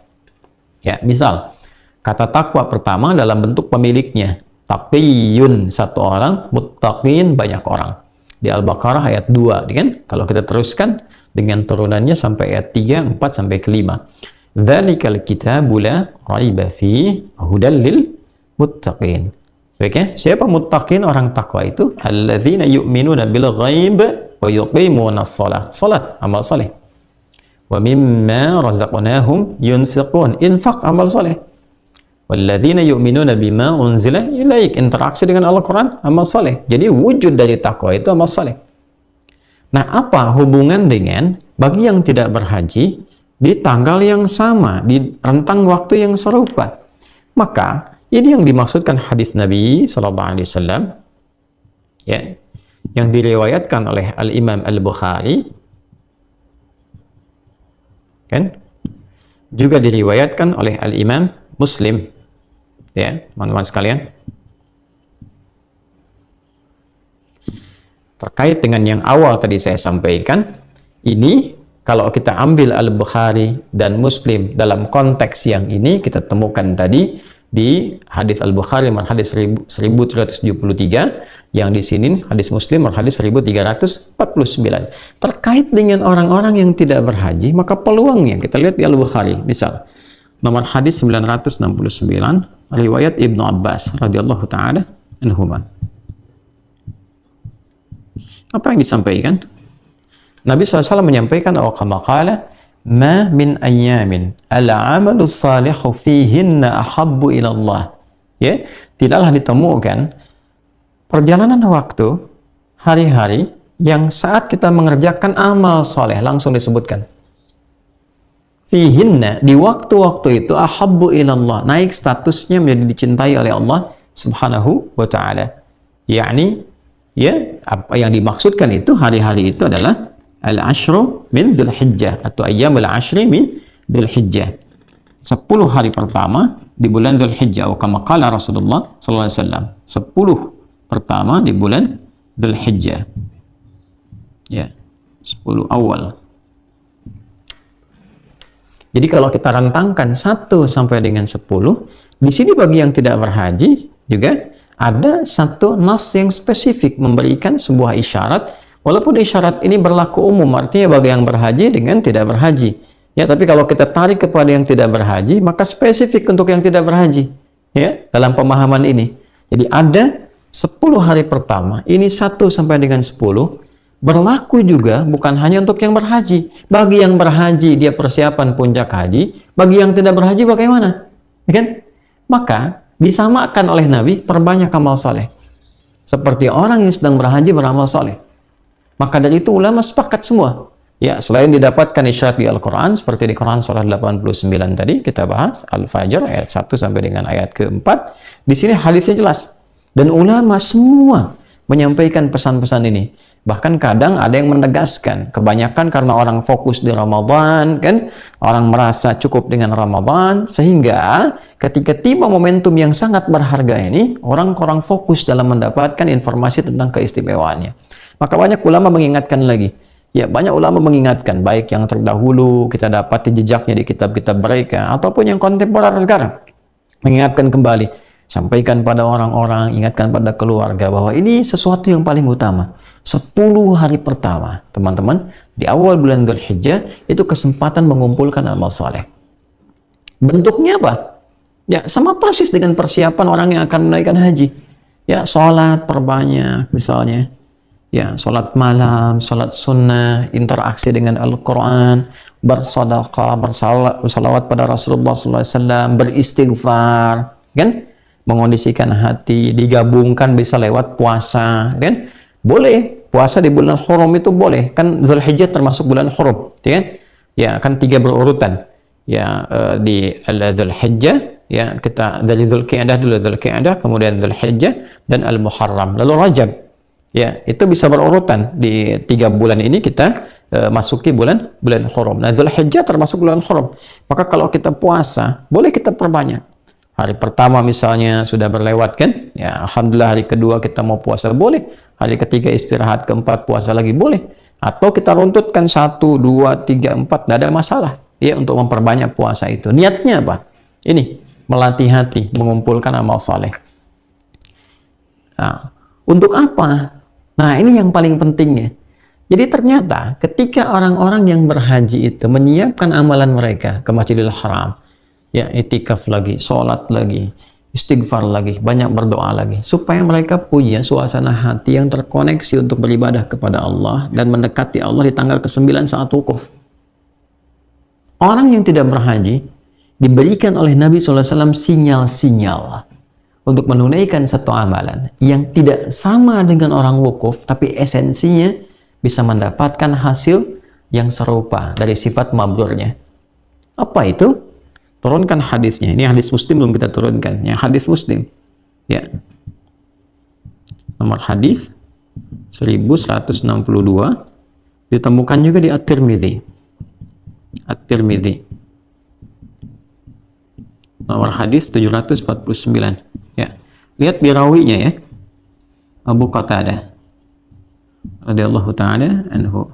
S1: Misal, kata takwa pertama dalam bentuk pemiliknya, taqiyun, satu orang, muttaqin, banyak orang. Di Al-Baqarah ayat 2, kan? Kalau kita teruskan dengan turunannya sampai ayat 3, 4, sampai ke 5. Dzalikal kitabu la raiba fihi hudal lil muttaqin. Baik ya, siapa muttaqin? Orang takwa itu alladzina yu'minuna bil ghaib wa yuqimuna shalah. Salat, amal saleh. Wa mimma razaqnahum yunfiqun. Infaq, amal saleh. Walladzina yu'minuna bima unzila ilaik, interaksi dengan Al-Quran, amal saleh. Jadi wujud dari takwa itu amal saleh. Nah, apa hubungan dengan bagi yang tidak berhaji di tanggal yang sama, di rentang waktu yang serupa? Maka ini yang dimaksudkan hadis Nabi SAW, ya, yang diriwayatkan oleh Al-Imam Al-Bukhari, kan? Juga diriwayatkan oleh Al-Imam Muslim. Ya, teman-teman sekalian. Terkait dengan yang awal tadi saya sampaikan, ini kalau kita ambil Al-Bukhari dan Muslim dalam konteks yang ini, kita temukan tadi di hadis Al-Bukhari hadis 1373, yang di sini hadis Muslim hadis 1349. Terkait dengan orang-orang yang tidak berhaji, maka peluangnya kita lihat di Al-Bukhari, misal nomor hadis 969, riwayat Ibnu Abbas radhiyallahu taala anhuma. Apa yang disampaikan? Nabi SAW menyampaikan, kama qala, ma min ayyamin al-amalu salihu fihinna ahabbu ila Allah. Ya, tidaklah ditemukan perjalanan waktu, hari-hari yang saat kita mengerjakan amal soleh, langsung disebutkan. Fihinna, di waktu-waktu itu, ahabbu ilallah, naik statusnya menjadi dicintai oleh Allah subhanahu wa ta'ala. Yakni, ya, apa yang dimaksudkan itu, hari-hari itu adalah al-ashru min Dzulhijjah, atau ayyamul ashri min Dzulhijjah. 10 hari pertama di bulan Dzulhijjah, atau kama qala Rasulullah sallallahu alaihi wasallam, 10 pertama di bulan Dzulhijjah. Ya, 10 awal. Jadi kalau kita rentangkan 1 sampai dengan 10, di sini bagi yang tidak berhaji juga ada satu nas yang spesifik memberikan sebuah isyarat, walaupun isyarat ini berlaku umum, artinya bagi yang berhaji dengan tidak berhaji. Ya, tapi kalau kita tarik kepada yang tidak berhaji, maka spesifik untuk yang tidak berhaji. Ya, dalam pemahaman ini. Jadi ada 10 hari pertama, ini 1 sampai dengan 10, berlaku juga bukan hanya untuk yang berhaji. Bagi yang berhaji, dia persiapan puncak haji. Bagi yang tidak berhaji, bagaimana? Ya kan? Maka, disamakan oleh Nabi, perbanyak amal soleh. Seperti orang yang sedang berhaji beramal soleh. Maka dari itu ulama sepakat semua. Ya, selain didapatkan isyarat di Al-Quran, seperti di Quran surah 89 tadi, kita bahas, Al-Fajr, ayat 1 sampai dengan ayat ke-4. Di sini hadisnya jelas. Dan ulama semua menyampaikan pesan-pesan ini. Bahkan kadang ada yang menegaskan, kebanyakan karena orang fokus di Ramadan, kan, orang merasa cukup dengan Ramadan, sehingga ketika tiba momentum yang sangat berharga ini, orang-orang fokus dalam mendapatkan informasi tentang keistimewaannya. Maka banyak ulama mengingatkan lagi. Ya, banyak ulama mengingatkan, baik yang terdahulu kita dapati jejaknya di kitab-kitab mereka, ataupun yang kontemporer sekarang. Mengingatkan kembali, sampaikan pada orang-orang, ingatkan pada keluarga bahwa ini sesuatu yang paling utama. 10 hari pertama, teman-teman, di awal bulan Dzulhijjah, itu kesempatan mengumpulkan amal saleh. Bentuknya apa? Ya, sama persis dengan persiapan orang yang akan menunaikan haji. Ya, sholat perbanyak misalnya. Ya, sholat malam, sholat sunnah, interaksi dengan Al-Quran, bersedekah, bersalawat pada Rasulullah SAW, beristighfar, kan? Mengondisikan hati, digabungkan bisa lewat puasa, kan? Boleh, puasa di bulan Hurum itu boleh, kan Dzulhijjah termasuk bulan Hurum, kan? Ya, kan 3 berurutan. Ya, di Dzulhijjah, ya, kita dari Dzulqa'dah dulu, Dzulqa'dah, kemudian Dzulhijjah dan Al-Muharram, lalu Rajab. Ya, itu bisa berurutan. Di 3 bulan ini kita masuki bulan Hurum. Nah, Dzulhijjah termasuk bulan Hurum. Maka kalau kita puasa, boleh kita perbanyak. Hari pertama misalnya sudah berlewat, kan? Ya, alhamdulillah hari kedua kita mau puasa, boleh. Hari ketiga istirahat, keempat puasa lagi, boleh. Atau kita runtutkan 1, 2, 3, 4, tidak ada masalah. Ya, untuk memperbanyak puasa itu. Niatnya apa? Ini, melatih hati, mengumpulkan amal saleh. Nah, untuk apa? Nah, ini yang paling pentingnya. Jadi ternyata ketika orang-orang yang berhaji itu menyiapkan amalan mereka ke Masjidil Haram, ya itikaf lagi, sholat lagi, istighfar lagi, banyak berdoa lagi, supaya mereka punya suasana hati yang terkoneksi untuk beribadah kepada Allah dan mendekati Allah di tanggal ke-9 saat wukuf. Orang yang tidak berhaji diberikan oleh Nabi SAW sinyal-sinyal untuk menunaikan satu amalan yang tidak sama dengan orang wukuf, tapi esensinya bisa mendapatkan hasil yang serupa dari sifat mabrurnya. Apa itu? Turunkan hadisnya. Ini hadis Muslim belum kita turunkan. Ya, hadis Muslim. Ya. Nomor hadis 1162 ditemukan juga di At-Tirmidzi. At-Tirmidzi. Nomor hadis 749. Ya. Lihat di rawinya ya. Abu Qatadah radhiyallahu ta'ala anhu.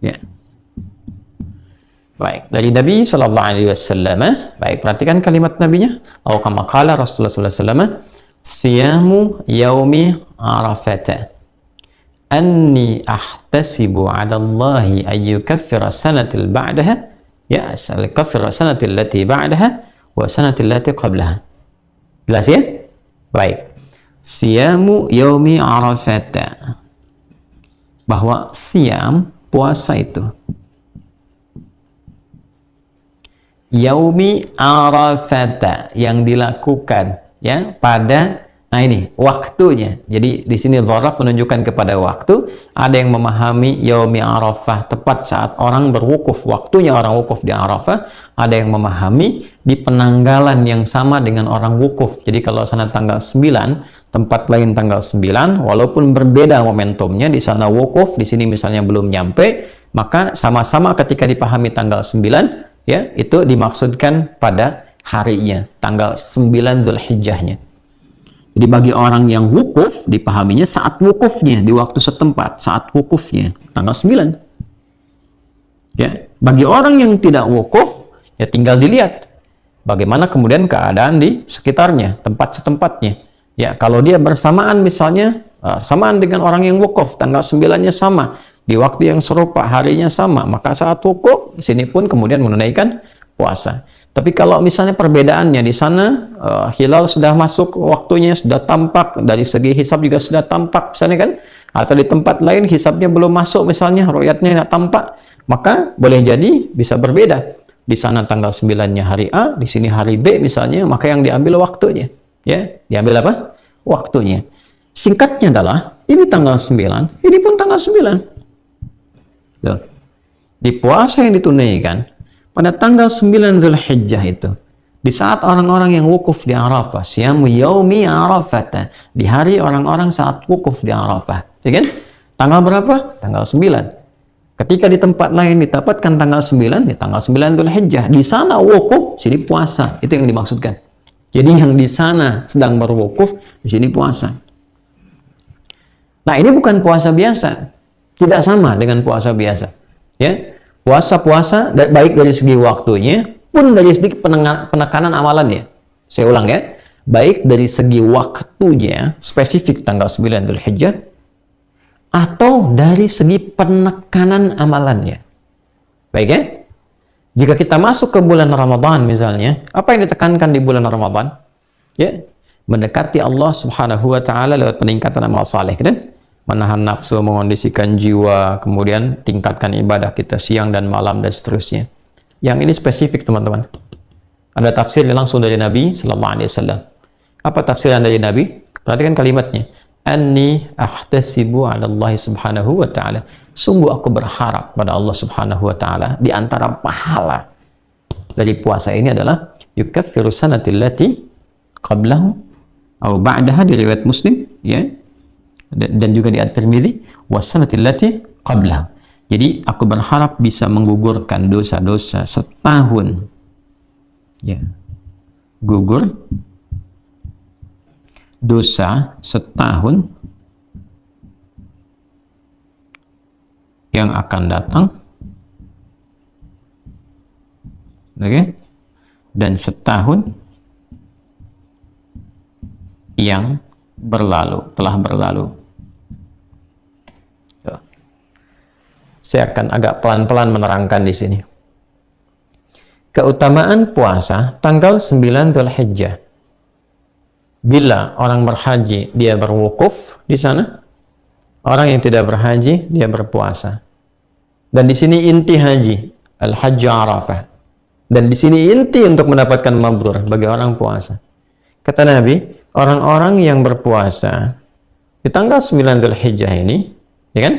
S1: Ya. Baik, dari Nabi sallallahu alaihi wasallam, baik perhatikan kalimat nabinya. Atau kama qala Rasulullah sallallahu alaihi wasallam, siyamu yaumi Arafah. Anni ahtasibu 'ala Allah an yukaffira sanatil ba'daha, ya, yukaffira sanatil lati ba'daha wa sanatil lati qablaha. Jelas ya? Baik. Siyamu yaumi Arafah. Bahwa siam, puasa itu yaumi Arafata, yang dilakukan ya pada, nah ini waktunya. Jadi di sini dzaraf menunjukkan kepada waktu. Ada yang memahami yaumi Arafah tepat saat orang berwukuf, waktunya orang wukuf di Arafah. Ada yang memahami di penanggalan yang sama dengan orang wukuf. Jadi kalau sana tanggal 9, tempat lain tanggal 9, walaupun berbeda momentumnya, di sana wukuf, di sini misalnya belum nyampe, maka sama-sama ketika dipahami tanggal 9, ya, itu dimaksudkan pada harinya, tanggal 9 Zulhijjahnya. Jadi bagi orang yang wukuf, dipahaminya saat wukufnya, di waktu setempat, saat wukufnya, tanggal 9. Ya, bagi orang yang tidak wukuf, ya tinggal dilihat bagaimana kemudian keadaan di sekitarnya, tempat setempatnya. Ya, kalau dia bersamaan misalnya, samaan dengan orang yang wukuf, tanggal 9-nya sama, di waktu yang serupa, harinya sama, maka saat wukuf, sini pun kemudian menunaikan puasa. Tapi kalau misalnya perbedaannya di sana, hilal sudah masuk waktunya, sudah tampak, dari segi hisab juga sudah tampak, misalnya kan, atau di tempat lain hisabnya belum masuk, misalnya ru'yatnya tidak tampak, maka boleh jadi bisa berbeda. Di sana tanggal 9-nya hari A, di sini hari B misalnya, maka yang diambil waktunya. Ya, diambil apa? Waktunya. Singkatnya adalah, ini tanggal 9, ini pun tanggal 9. Tuh. Di puasa yang ditunaikan pada tanggal 9 Zulhijjah itu, di saat orang-orang yang wukuf di Arafah, siyamu yaumi Arafah, di hari orang-orang saat wukuf di Arafah, ya kan? Tanggal berapa? Tanggal 9. Ketika di tempat lain didapatkan tanggal 9, di tanggal 9 Zulhijjah, di sana wukuf, sini puasa. Itu yang dimaksudkan. Jadi yang di sana sedang berwukuf, di sini puasa. Nah, ini bukan puasa biasa. Tidak sama dengan puasa biasa. Ya, puasa-puasa baik dari segi waktunya pun dari segi penekanan amalannya. Saya ulang ya, baik dari segi waktunya spesifik tanggal 9 Dzulhijjah atau dari segi penekanan amalannya. Baik ya? Jika kita masuk ke bulan Ramadan misalnya, apa yang ditekankan di bulan Ramadan? Ya, mendekati Allah Subhanahu wa taala lewat peningkatan amal saleh, kan? Menahan nafsu, mengondisikan jiwa, kemudian tingkatkan ibadah kita siang dan malam dan seterusnya. Yang ini spesifik, teman-teman. Ada tafsirnya langsung dari Nabi sallallahu alaihi wasallam. Apa tafsiran dari Nabi? Perhatikan kalimatnya. Anni ahtasibu 'ala Allah Subhanahu wa taala. Sungguh aku berharap pada Allah Subhanahu wa taala, di antara pahala dari puasa ini adalah yukaffiru sanatil lati qablahu atau ba'daha, di riwayat Muslim ya. Dan juga di At-Tirmidzi wasanatil lati qablahu. Jadi aku berharap bisa menggugurkan dosa-dosa setahun. Ya. Gugur dosa setahun yang akan datang, oke, dan setahun yang berlalu, telah berlalu. Saya akan agak pelan-pelan menerangkan di sini. Keutamaan puasa tanggal 9 Dzulhijjah. Bila orang berhaji, dia berwukuf di sana. Orang yang tidak berhaji, dia berpuasa. Dan di sini inti haji, al-hajju Arafah. Dan di sini inti untuk mendapatkan mabrur bagi orang puasa. Kata Nabi, orang-orang yang berpuasa di tanggal 9 Dzulhijjah ini, ya kan?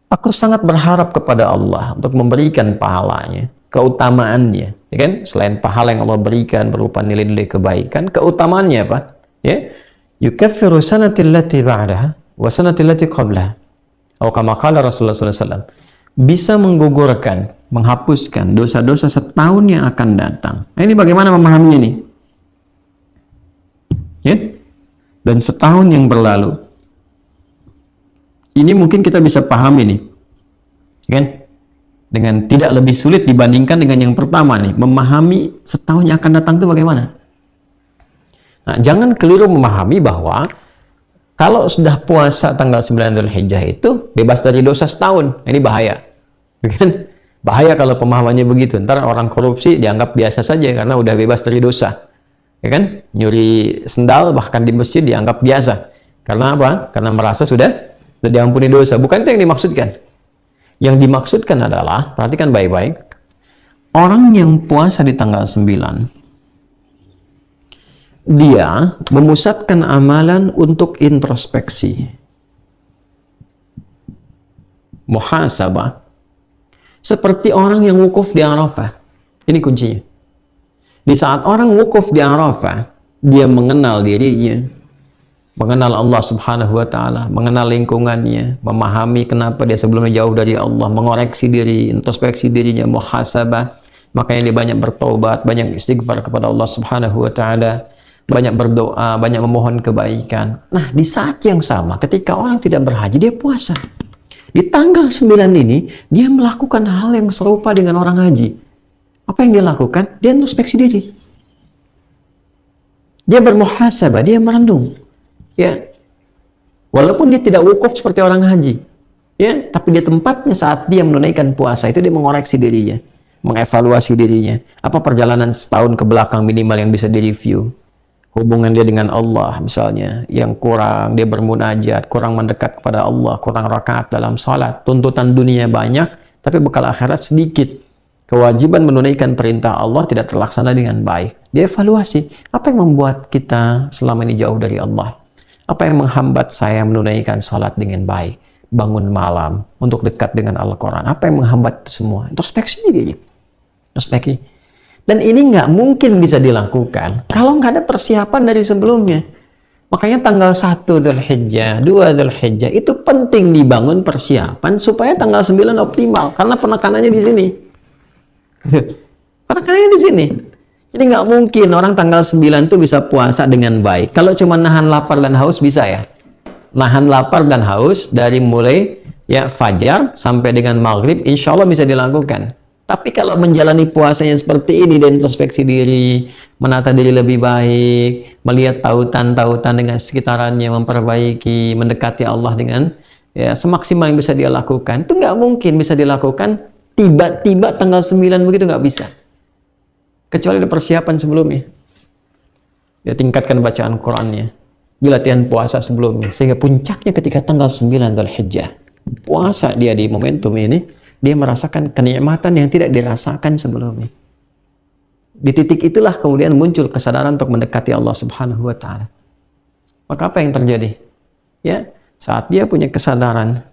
S1: Aku sangat berharap kepada Allah untuk memberikan pahalanya, keutamaannya, ya kan? Selain pahala yang Allah berikan berupa nilai-nilai kebaikan, keutamaannya apa? Ya, yukaffiru sanatil lati ba'daha wa sanatil lati qablaha. Atau kama qala Rasulullah sallallahu alaihi wasallam, bisa menggugurkan, menghapuskan dosa-dosa setahun yang akan datang. Nah, ini bagaimana memahaminya nih? Ya? Dan setahun yang berlalu. Ini mungkin kita bisa pahami nih. Kan? Dengan tidak lebih sulit dibandingkan dengan yang pertama nih, memahami setahun yang akan datang itu bagaimana? Nah, jangan keliru memahami bahwa kalau sudah puasa tanggal 9 Dzulhijjah itu bebas dari dosa setahun. Ini bahaya. Kan? Bahaya kalau pemahamannya begitu. Ntar orang korupsi dianggap biasa saja karena udah bebas dari dosa. Ya kan? Nyuri sendal bahkan di masjid dianggap biasa. Karena apa? Karena merasa sudah diampuni dosa. Bukan itu yang dimaksudkan. Yang dimaksudkan adalah, perhatikan baik-baik, orang yang puasa di tanggal 9, dia memusatkan amalan untuk introspeksi, muhasabah, seperti orang yang wukuf di Arafah. Ini kuncinya. Di saat orang wukuf di Arafah, dia mengenal dirinya, mengenal Allah Subhanahu wa Ta'ala, mengenal lingkungannya, memahami kenapa dia sebelumnya jauh dari Allah, mengoreksi diri, introspeksi dirinya, muhasabah. Makanya dia banyak bertobat, banyak istighfar kepada Allah Subhanahu wa Ta'ala, banyak berdoa, banyak memohon kebaikan. Nah, di saat yang sama, ketika orang tidak berhaji, dia puasa. Di tanggal 9 ini, dia melakukan hal yang serupa dengan orang haji. Apa yang dia lakukan? Dia introspeksi diri. Dia bermuhasabah, dia merenung. Ya, walaupun dia tidak wukuf seperti orang haji, ya, tapi di tempatnya saat dia menunaikan puasa itu dia mengoreksi dirinya, mengevaluasi dirinya. Apa perjalanan setahun ke belakang minimal yang bisa direview? Hubungan dia dengan Allah misalnya yang kurang, dia bermunajat, kurang mendekat kepada Allah, kurang rakaat dalam salat, tuntutan dunia banyak, tapi bekal akhirat sedikit. Kewajiban menunaikan perintah Allah tidak terlaksana dengan baik. Dia evaluasi, apa yang membuat kita selama ini jauh dari Allah? Apa yang menghambat saya menunaikan sholat dengan baik? Bangun malam untuk dekat dengan Al-Quran. Apa yang menghambat itu semua? Introspeksi diri. Introspeksi. Dan ini nggak mungkin bisa dilakukan kalau nggak ada persiapan dari sebelumnya. Makanya tanggal 1 Dzulhijjah, 2 Dzulhijjah itu penting dibangun persiapan supaya tanggal 9 optimal. Karena penekanannya di sini. Penekanannya di sini. Jadi nggak mungkin orang tanggal 9 tuh bisa puasa dengan baik. Kalau cuma nahan lapar dan haus bisa ya. Nahan lapar dan haus dari mulai ya fajar sampai dengan maghrib, insya Allah bisa dilakukan. Tapi kalau menjalani puasanya seperti ini dan introspeksi diri, menata diri lebih baik, melihat tautan-tautan dengan sekitarannya, memperbaiki, mendekati Allah dengan ya semaksimal yang bisa dia lakukan, itu nggak mungkin bisa dilakukan tiba-tiba tanggal 9 begitu, nggak bisa. Kecuali ada persiapan sebelumnya. Dia tingkatkan bacaan Qur'annya. Dia latihan puasa sebelumnya. Sehingga puncaknya ketika tanggal 9 Dzulhijjah. Puasa dia di momentum ini, dia merasakan kenikmatan yang tidak dirasakan sebelumnya. Di titik itulah kemudian muncul kesadaran untuk mendekati Allah Subhanahu wa Ta'ala. Maka apa yang terjadi? Ya, saat dia punya kesadaran,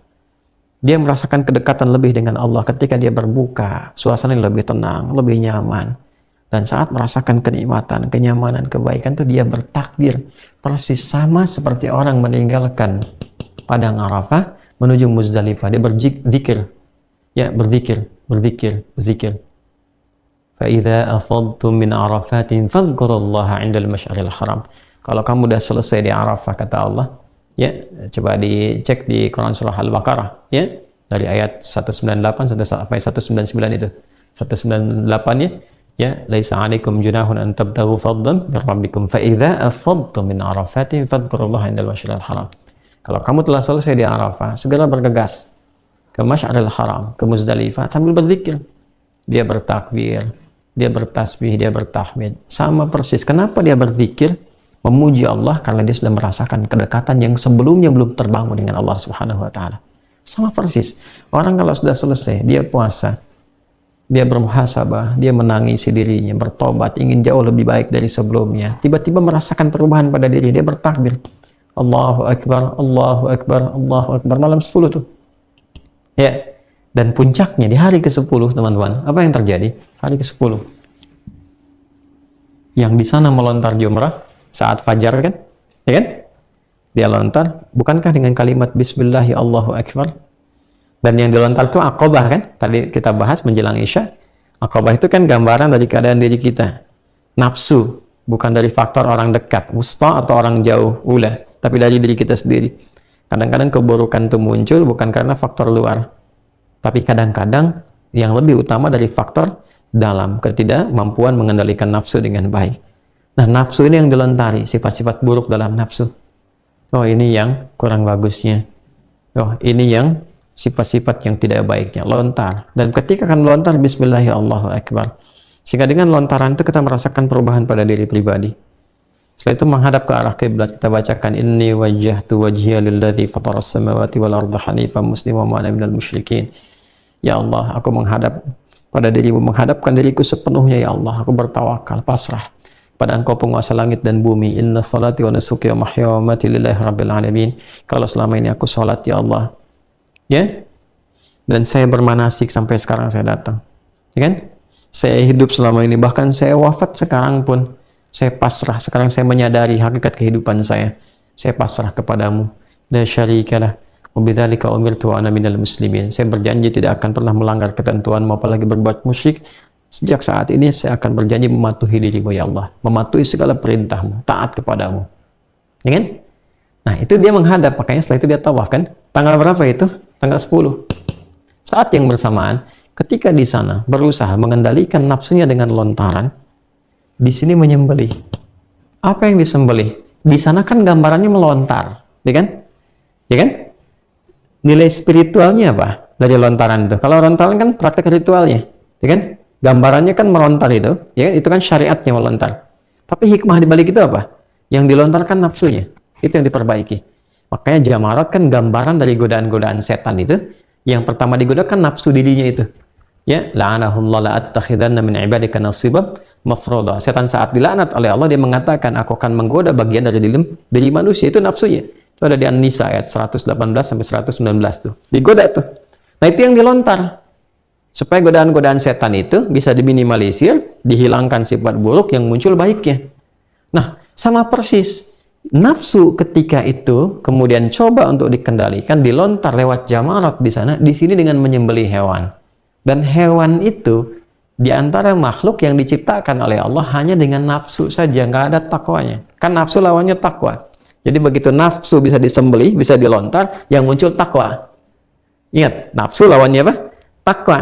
S1: dia merasakan kedekatan lebih dengan Allah ketika dia berbuka, suasana lebih tenang, lebih nyaman. Dan saat merasakan kenikmatan, kenyamanan, kebaikan itu dia bertakbir persis sama seperti orang meninggalkan padang Arafah menuju Muzdalifah. Dia berzikir, ya berzikir. Fa idza afadtum min Arafatin fadhkurullaha 'indal masy'aril haram. Kalau kamu sudah selesai di Arafah, kata Allah, ya coba dicek di Quran surah Al-Baqarah, ya dari ayat 198 sampai 199 itu, 198 ya, laisa 'alaikum junahun an tabtaghu fadlan min rabbikum fa idza afadtum min Arafatin fadhkurullaha 'indal masy'aril haram. Kalau kamu telah selesai di Arafah, segera bergegas ke Masy'aril Haram, ke Muzdalifah sambil berzikir. Dia bertakbir, dia bertasbih, dia bertahmid. Sama persis. Kenapa dia berzikir? Memuji Allah karena dia sudah merasakan kedekatan yang sebelumnya belum terbangun dengan Allah Subhanahu wa taala. Sama persis. Orang kalau sudah selesai, dia puasa, dia bermuhasabah, dia menangisi dirinya, bertobat, ingin jauh lebih baik dari sebelumnya. Tiba-tiba merasakan perubahan pada diri, dia bertakbir. Allahu Akbar, Allahu Akbar, Allahu Akbar. Malam 10 tuh. Ya. Dan puncaknya di hari ke-10, teman-teman. Apa yang terjadi? Hari ke-10. Yang di sana melontar jumrah saat fajar kan? Ya kan? Dia lontar, bukankah dengan kalimat Bismillahi Allahu Akbar? Dan yang dilontar itu Aqabah kan? Tadi kita bahas menjelang Isya. Aqabah itu kan gambaran dari keadaan diri kita. Nafsu, bukan dari faktor orang dekat, wusta atau orang jauh, ula, tapi dari diri kita sendiri. Kadang-kadang keburukan itu muncul bukan karena faktor luar, tapi kadang-kadang yang lebih utama dari faktor dalam, ketidakmampuan mengendalikan nafsu dengan baik. Nah, nafsu ini yang dilontari, sifat-sifat buruk dalam nafsu. Oh, ini yang kurang bagusnya. Oh, ini yang sifat-sifat yang tidak baiknya. Lontar. Dan ketika akan melontar, Bismillahirrahmanirrahim. Sehingga dengan lontaran itu kita merasakan perubahan pada diri pribadi. Setelah itu menghadap ke arah kiblat, kita bacakan Inni wajjahtu wajhiya lilladzi fataras samawati wal arda hanifan musliman wa ana minal musyrikin. Ya Allah, aku menghadap pada dirimu, menghadapkan diriku sepenuhnya ya Allah. Aku bertawakal, pasrah pada Engkau penguasa langit dan bumi. Inna salati wa nusuki wa mahya wa mamati lillahi rabbil alamin. Kalau selama ini aku salat ya Allah, ya, dan saya bermanasik sampai sekarang saya datang, ya kan? Saya hidup selama ini, bahkan saya wafat sekarang pun saya pasrah. Sekarang saya menyadari hakikat kehidupan saya pasrah kepadamu. La syarikalah wa bidzalika umirtu wa ana minal muslimin. Saya berjanji tidak akan pernah melanggar ketentuanmu, apalagi berbuat musyrik. Sejak saat ini saya akan berjanji mematuhi dirimu ya Allah, mematuhi segala perintahmu, taat kepadamu, ya kan? Nah, itu dia menghadap, makanya setelah itu dia tawaf kan? Tanggal berapa itu? Tanggal 10. Saat yang bersamaan, ketika di sana berusaha mengendalikan nafsunya dengan lontaran, di sini menyembelih. Apa yang disembelih? Di sana kan gambarannya melontar, ya kan? Ya kan? Nilai spiritualnya apa dari lontaran itu? Kalau lontaran kan praktek ritualnya, ya kan? Gambarannya kan melontar itu, ya kan? Itu kan syariatnya melontar. Tapi hikmah di balik itu apa? Yang dilontarkan nafsunya, itu yang diperbaiki. Makanya jamarat kan gambaran dari godaan-godaan setan itu. Yang pertama digoda kan nafsu dirinya itu. Ya, la'anahullah la'attakhidanna min ibadika nasiban mafruḍa. Setan saat dilaknat oleh Allah, dia mengatakan, aku akan menggoda bagian dari diri manusia, itu nafsunya. Itu ada di An-Nisa ayat 118 sampai 119 tuh. Digoda tuh. Nah, itu yang dilontar. Supaya godaan-godaan setan itu bisa diminimalisir, dihilangkan sifat buruk, yang muncul baiknya. Nah, sama persis. Nafsu ketika itu kemudian coba untuk dikendalikan, dilontar lewat jamarat di sana, di sini dengan menyembelih hewan. Dan hewan itu di antara makhluk yang diciptakan oleh Allah hanya dengan nafsu saja, nggak ada takwanya. Kan nafsu lawannya takwa. Jadi begitu nafsu bisa disembelih, bisa dilontar, yang muncul takwa. Ingat, nafsu lawannya apa? Takwa.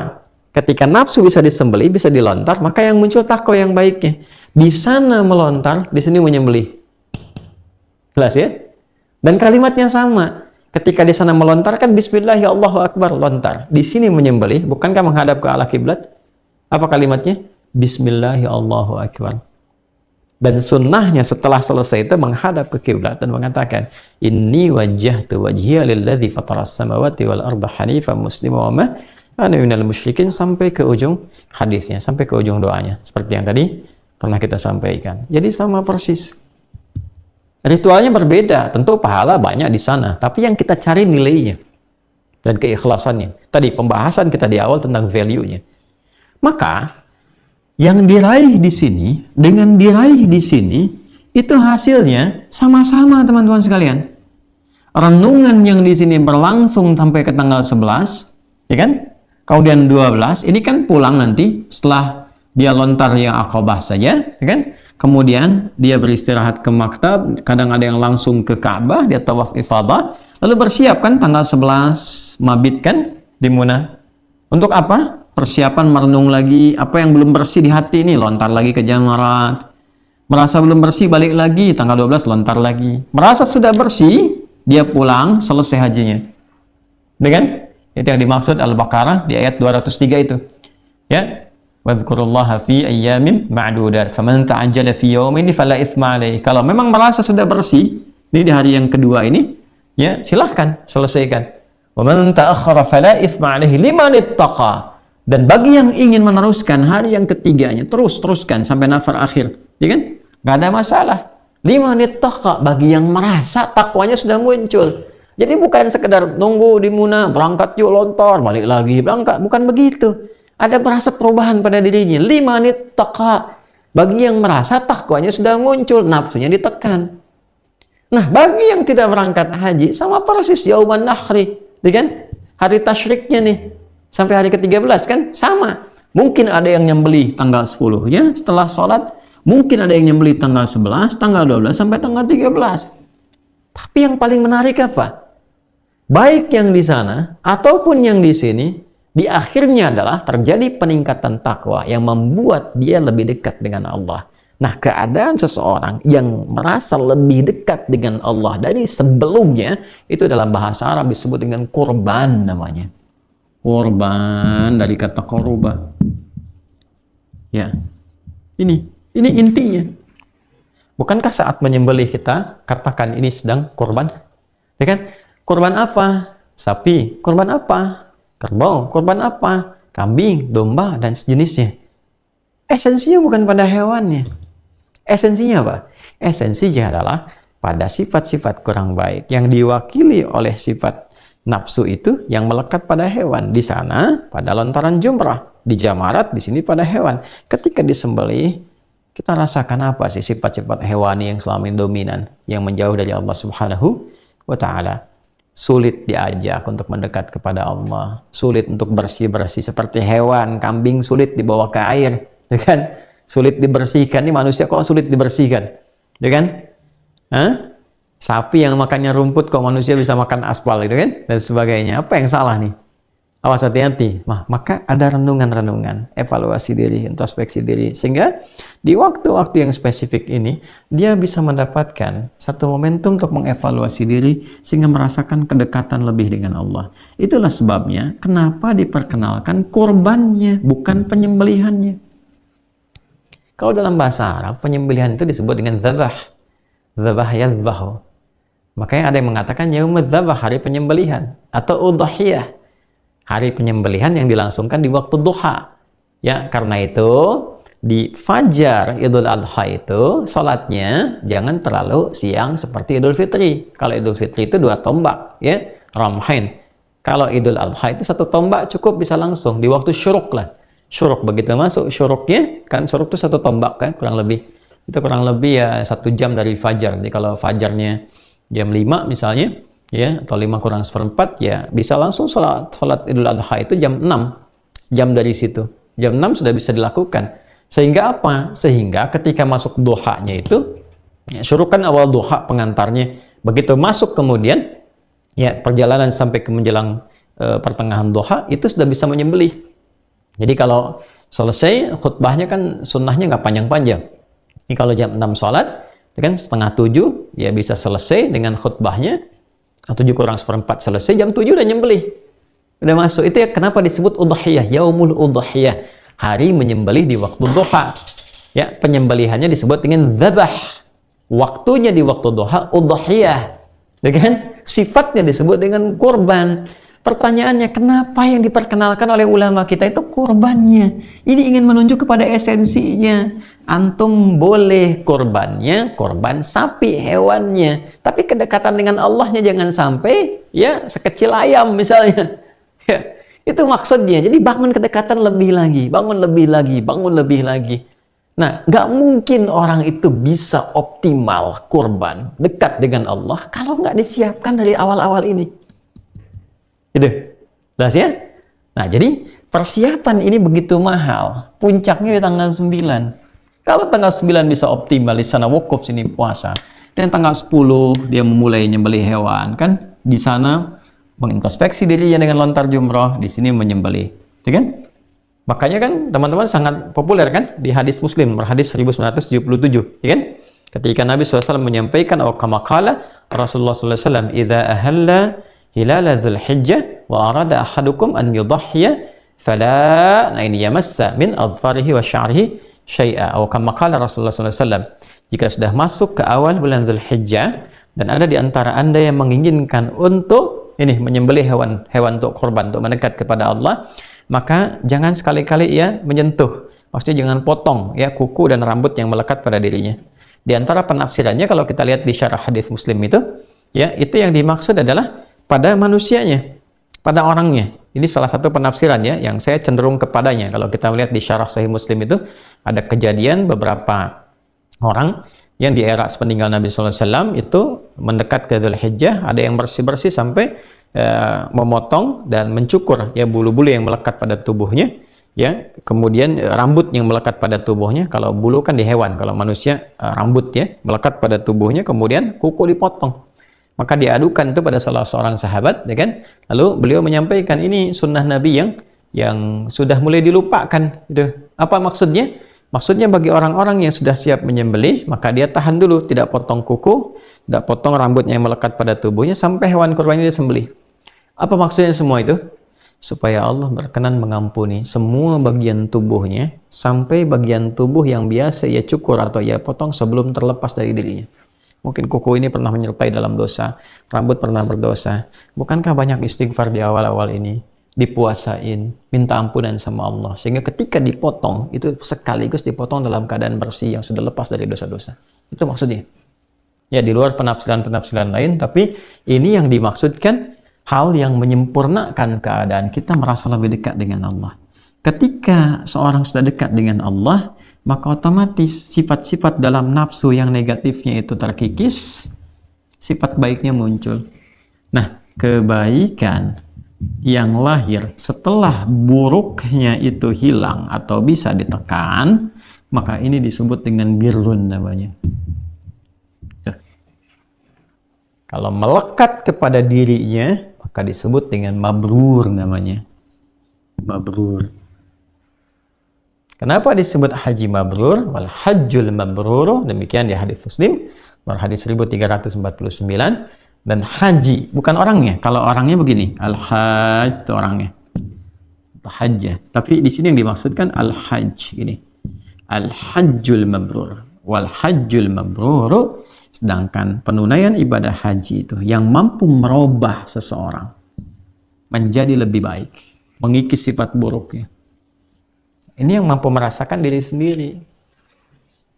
S1: Ketika nafsu bisa disembelih, bisa dilontar, maka yang muncul takwa yang baiknya. Di sana melontar, di sini menyembelih. Jelas ya? Dan kalimatnya sama. Ketika di sana melontarkan Bismillahi Allahu Akbar, lontar. Di sini menyembelih, bukankah menghadap ke arah kiblat? Apa kalimatnya? Bismillahi Allahu Akbar. Dan sunnahnya setelah selesai itu menghadap ke kiblat dan mengatakan, Inni wajjahtu wajhiya lilladzi fataras samawati wal arda hanifan musliman wa ma ana minal musyrikin, sampai ke ujung hadisnya, sampai ke ujung doanya. Seperti yang tadi pernah kita sampaikan. Jadi sama persis. Ritualnya berbeda, tentu pahala banyak di sana, tapi yang kita cari nilainya dan keikhlasannya. Tadi pembahasan kita di awal tentang value-nya. Maka yang diraih di sini dengan diraih di sini itu hasilnya sama-sama, teman-teman sekalian. Renungan yang di sini berlangsung sampai ke tanggal 11, ya kan? Kemudian 12, ini kan pulang nanti setelah dia lontar yang Aqabah saja, ya kan? Kemudian dia beristirahat ke maktab, kadang ada yang langsung ke Ka'bah, dia tawaf ifadah, lalu bersiap kan tanggal 11 mabit kan di Munah. Untuk apa? Persiapan merenung lagi apa yang belum bersih di hati ini, lontar lagi ke jamarat. Merasa belum bersih, balik lagi tanggal 12 lontar lagi. Merasa sudah bersih, dia pulang, selesai hajinya. Dengan Itu yang dimaksud Al-Baqarah di ayat 203 itu. Ya. Wadhkurullaha fi ayyamin ma'dudat. Faman ta'ajjala fi yawmin fala itsma alaihi. Kalau memang merasa sudah bersih, ini di hari yang kedua ini, ya, silahkan selesaikan. Wa man ta'akhkhara fala itsma alaihi liman ittaqa. Dan bagi yang ingin meneruskan hari yang ketiganya, teruskan sampai nafar akhir, ya kan? Enggak ada masalah. Liman ittaqa, bagi yang merasa takwanya sudah muncul. Jadi bukan sekedar nunggu di Muna, berangkat yuk lontor, balik lagi berangkat, bukan begitu. Ada merasa perubahan pada dirinya. Limanit taqa, bagi yang merasa takwanya sudah muncul, nafsunya ditekan. Nah, bagi yang tidak berangkat haji, sama persis yauman nahri, kan? Hari tasyriknya nih, sampai hari ke-13 kan, sama. Mungkin ada yang nyembelih tanggal 10-nya setelah sholat, mungkin ada yang nyembelih tanggal 11, tanggal 12, sampai tanggal 13. Tapi yang paling menarik apa? Baik yang di sana, ataupun yang di sini, di akhirnya adalah terjadi peningkatan takwa yang membuat dia lebih dekat dengan Allah. Nah, keadaan seseorang yang merasa lebih dekat dengan Allah dari sebelumnya, itu dalam bahasa Arab disebut dengan korban namanya. Korban dari kata koruba. Ya, ini intinya. Bukankah saat menyembelih kita katakan ini sedang korban? Ya kan? Korban apa? Sapi. Korban apa? Kerbau. Korban apa? Kambing, domba, dan sejenisnya. Esensinya bukan pada hewannya. Esensinya apa? Esensinya adalah pada sifat-sifat kurang baik yang diwakili oleh sifat nafsu itu yang melekat pada hewan. Di sana pada lontaran jumrah, di jamarat, di sini pada hewan. Ketika disembelih, kita rasakan apa sih sifat-sifat hewani yang selama ini dominan, yang menjauh dari Allah Subhanahu wa Ta'ala. Sulit diajak untuk mendekat kepada Allah, sulit untuk bersih-bersih seperti hewan. Kambing sulit dibawa ke air, ya kan? Sulit dibersihkan. Ini manusia kok sulit dibersihkan, ya kan? Hah? Sapi yang makannya rumput kok manusia bisa makan aspal, gitu kan? Dan sebagainya. Apa yang salah nih? Awas, hati-hati. Maka ada renungan-renungan, evaluasi diri, introspeksi diri, sehingga di waktu-waktu yang spesifik ini dia bisa mendapatkan satu momentum untuk mengevaluasi diri sehingga merasakan kedekatan lebih dengan Allah. Itulah sebabnya kenapa diperkenalkan korbannya, bukan penyembelihannya. Kalau dalam bahasa Arab, penyembelihan itu disebut dengan dzabah. Dzabah yadzbahu. Makanya ada yang mengatakan yaumudz dzabah, hari penyembelihan, atau udhiyah, hari penyembelihan yang dilangsungkan di waktu duha. Ya, karena itu di Fajar Idul Adha itu sholatnya jangan terlalu siang seperti Idul Fitri. Kalau Idul Fitri itu 2 tombak, ya, ramhain. Kalau Idul Adha itu 1 tombak cukup, bisa langsung di waktu syuruk lah. Syuruk, begitu masuk syuruknya, kan syuruk itu 1 tombak kan, kurang lebih. Itu kurang lebih ya 1 jam dari Fajar. Jadi kalau Fajarnya jam 5 misalnya, ya, atau 5 kurang 1/4, ya bisa langsung sholat Idul Adha itu jam 6, jam dari situ, jam 6 sudah bisa dilakukan. Sehingga apa? Sehingga ketika masuk duhanya itu, ya, syuruk kan awal duha pengantarnya, begitu masuk kemudian, ya, perjalanan sampai ke menjelang pertengahan duha itu sudah bisa menyembelih. Jadi kalau selesai khutbahnya kan sunnahnya nggak panjang-panjang. Ini kalau jam 6 sholat, kan setengah 7, ya bisa selesai dengan khutbahnya. 7 kurang 1/4 selesai, jam 7 udah nyembelih, udah masuk. Itu ya kenapa disebut udhiyah, yaumul udhiyah, hari menyembelih di waktu duha. Ya, penyembelihannya disebut dengan dzabah, waktunya di waktu duha, udhiyah, ya kan? Sifatnya disebut dengan kurban. Pertanyaannya, kenapa yang diperkenalkan oleh ulama kita itu kurbannya? Ini ingin menunjuk kepada esensinya. Antum boleh kurbannya, korban sapi, hewannya. Tapi kedekatan dengan Allahnya jangan sampai, ya, sekecil ayam misalnya. Ya, itu maksudnya. Jadi bangun kedekatan lebih lagi, bangun lebih lagi, bangun lebih lagi. Nah, nggak mungkin orang itu bisa optimal kurban, dekat dengan Allah, kalau nggak disiapkan dari awal-awal ini. Gitu. Jelas ya? Nah, jadi persiapan ini begitu mahal. Puncaknya di tanggal 9. Kalau tanggal 9 bisa optimal, di sana wukuf, sini puasa. Dan tanggal 10 dia memulai nyembelih hewan, kan? Di sana mengintrospeksi dirinya dengan lontar jumroh, di sini menyembelih. Ya kan? Makanya kan teman-teman sangat populer kan di hadis Muslim, hadis 1977, ya kan? Ketika Nabi SAW menyampaikan, kama qala Rasulullah SAW, idza ahalla hilala Dzulhijjah wa arada ahadukum an yudhhiya fala ini yamassa min adfarihi wa sya'rihi syai'a atau kama qala Rasulullah sallallahu alaihi wasallam, jika sudah masuk ke awal bulan Dzulhijjah dan ada di antara Anda yang menginginkan untuk menyembelih hewan untuk korban, untuk mendekat kepada Allah, maka jangan sekali-kali ia menyentuh, maksudnya jangan potong ya kuku dan rambut yang melekat pada dirinya. Di antara penafsirannya kalau kita lihat di syarah hadis Muslim itu, ya itu yang dimaksud adalah pada manusianya, pada orangnya. Ini salah satu penafsiran ya yang saya cenderung kepadanya. Kalau kita melihat di syarah Sahih Muslim itu ada kejadian beberapa orang yang di era sepeninggal Nabi SAW itu mendekat ke Dzulhijjah, ada yang bersih-bersih sampai memotong dan mencukur ya bulu-bulu yang melekat pada tubuhnya, ya kemudian rambut yang melekat pada tubuhnya. Kalau bulu kan di hewan, kalau manusia rambut ya melekat pada tubuhnya, kemudian kuku dipotong. Maka diadukan itu pada salah seorang sahabat, ya kan? Lalu beliau menyampaikan ini sunnah Nabi yang sudah mulai dilupakan. Gitu. Apa maksudnya? Maksudnya bagi orang-orang yang sudah siap menyembelih, maka dia tahan dulu, tidak potong kuku, tidak potong rambutnya yang melekat pada tubuhnya sampai hewan kurbannya disembelih. Apa maksudnya semua itu? Supaya Allah berkenan mengampuni semua bagian tubuhnya sampai bagian tubuh yang biasa ia cukur atau ia potong sebelum terlepas dari dirinya. Mungkin kuku ini pernah menyertai dalam dosa, rambut pernah berdosa. Bukankah banyak istighfar di awal-awal ini? Dipuasain, minta ampunan sama Allah. Sehingga ketika dipotong, itu sekaligus dipotong dalam keadaan bersih yang sudah lepas dari dosa-dosa. Itu maksudnya. Ya, di luar penafsiran-penafsiran lain, tapi ini yang dimaksudkan hal yang menyempurnakan keadaan kita merasa lebih dekat dengan Allah. Ketika seorang sudah dekat dengan Allah, maka otomatis sifat-sifat dalam nafsu yang negatifnya itu terkikis, sifat baiknya muncul. Nah, kebaikan yang lahir setelah buruknya itu hilang atau bisa ditekan, maka ini disebut dengan birrun namanya. Kalau melekat kepada dirinya, maka disebut dengan mabrur namanya. Mabrur. Kenapa disebut haji mabrur? Wal hajjul mabrur, demikian di hadis Muslim, hadis 1349. Dan haji bukan orangnya. Kalau orangnya begini, al-hajj itu orangnya. Hajjah. Tapi di sini yang dimaksudkan al-hajj ini. Al-hajjul mabrur. Wal hajjul mabrur, sedangkan penunaian ibadah haji itu yang mampu merubah seseorang menjadi lebih baik, mengikis sifat buruknya. Ini yang mampu merasakan diri sendiri,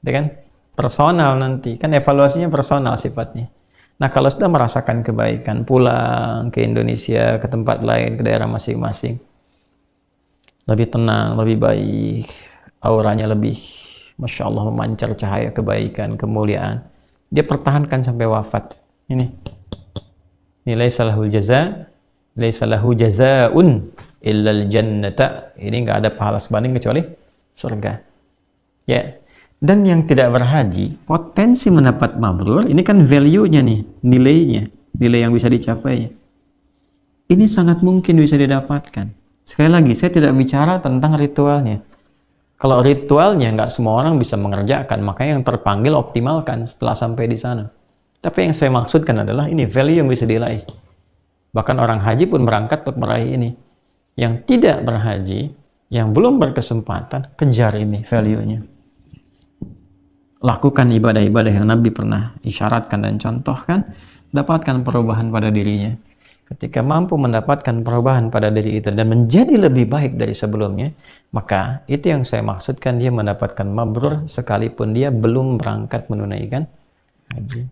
S1: kan? Personal nanti, kan evaluasinya personal sifatnya. Nah, kalau sudah merasakan kebaikan, pulang ke Indonesia, ke tempat lain, ke daerah masing-masing, lebih tenang, lebih baik, auranya lebih, Masya Allah, memancar cahaya kebaikan, kemuliaan. Dia pertahankan sampai wafat. Ini nilai salahul jaza, laisa lahu jazaa'un illal jannata. Ini nggak ada pahala sebanding kecuali surga. Ya. Dan yang tidak berhaji, potensi mendapat mabrur, ini kan value-nya nih, nilainya, nilai yang bisa dicapainya. Ini sangat mungkin bisa didapatkan. Sekali lagi, saya tidak bicara tentang ritualnya. Kalau ritualnya nggak semua orang bisa mengerjakan, makanya yang terpanggil optimalkan setelah sampai di sana. Tapi yang saya maksudkan adalah ini value yang bisa diraih. Bahkan orang haji pun berangkat untuk meraih ini. Yang tidak berhaji, yang belum berkesempatan, kejar ini value-nya. Lakukan ibadah-ibadah yang Nabi pernah isyaratkan dan contohkan, dapatkan perubahan pada dirinya. Ketika mampu mendapatkan perubahan pada diri itu dan menjadi lebih baik dari sebelumnya, maka itu yang saya maksudkan, dia mendapatkan mabrur sekalipun dia belum berangkat menunaikan haji.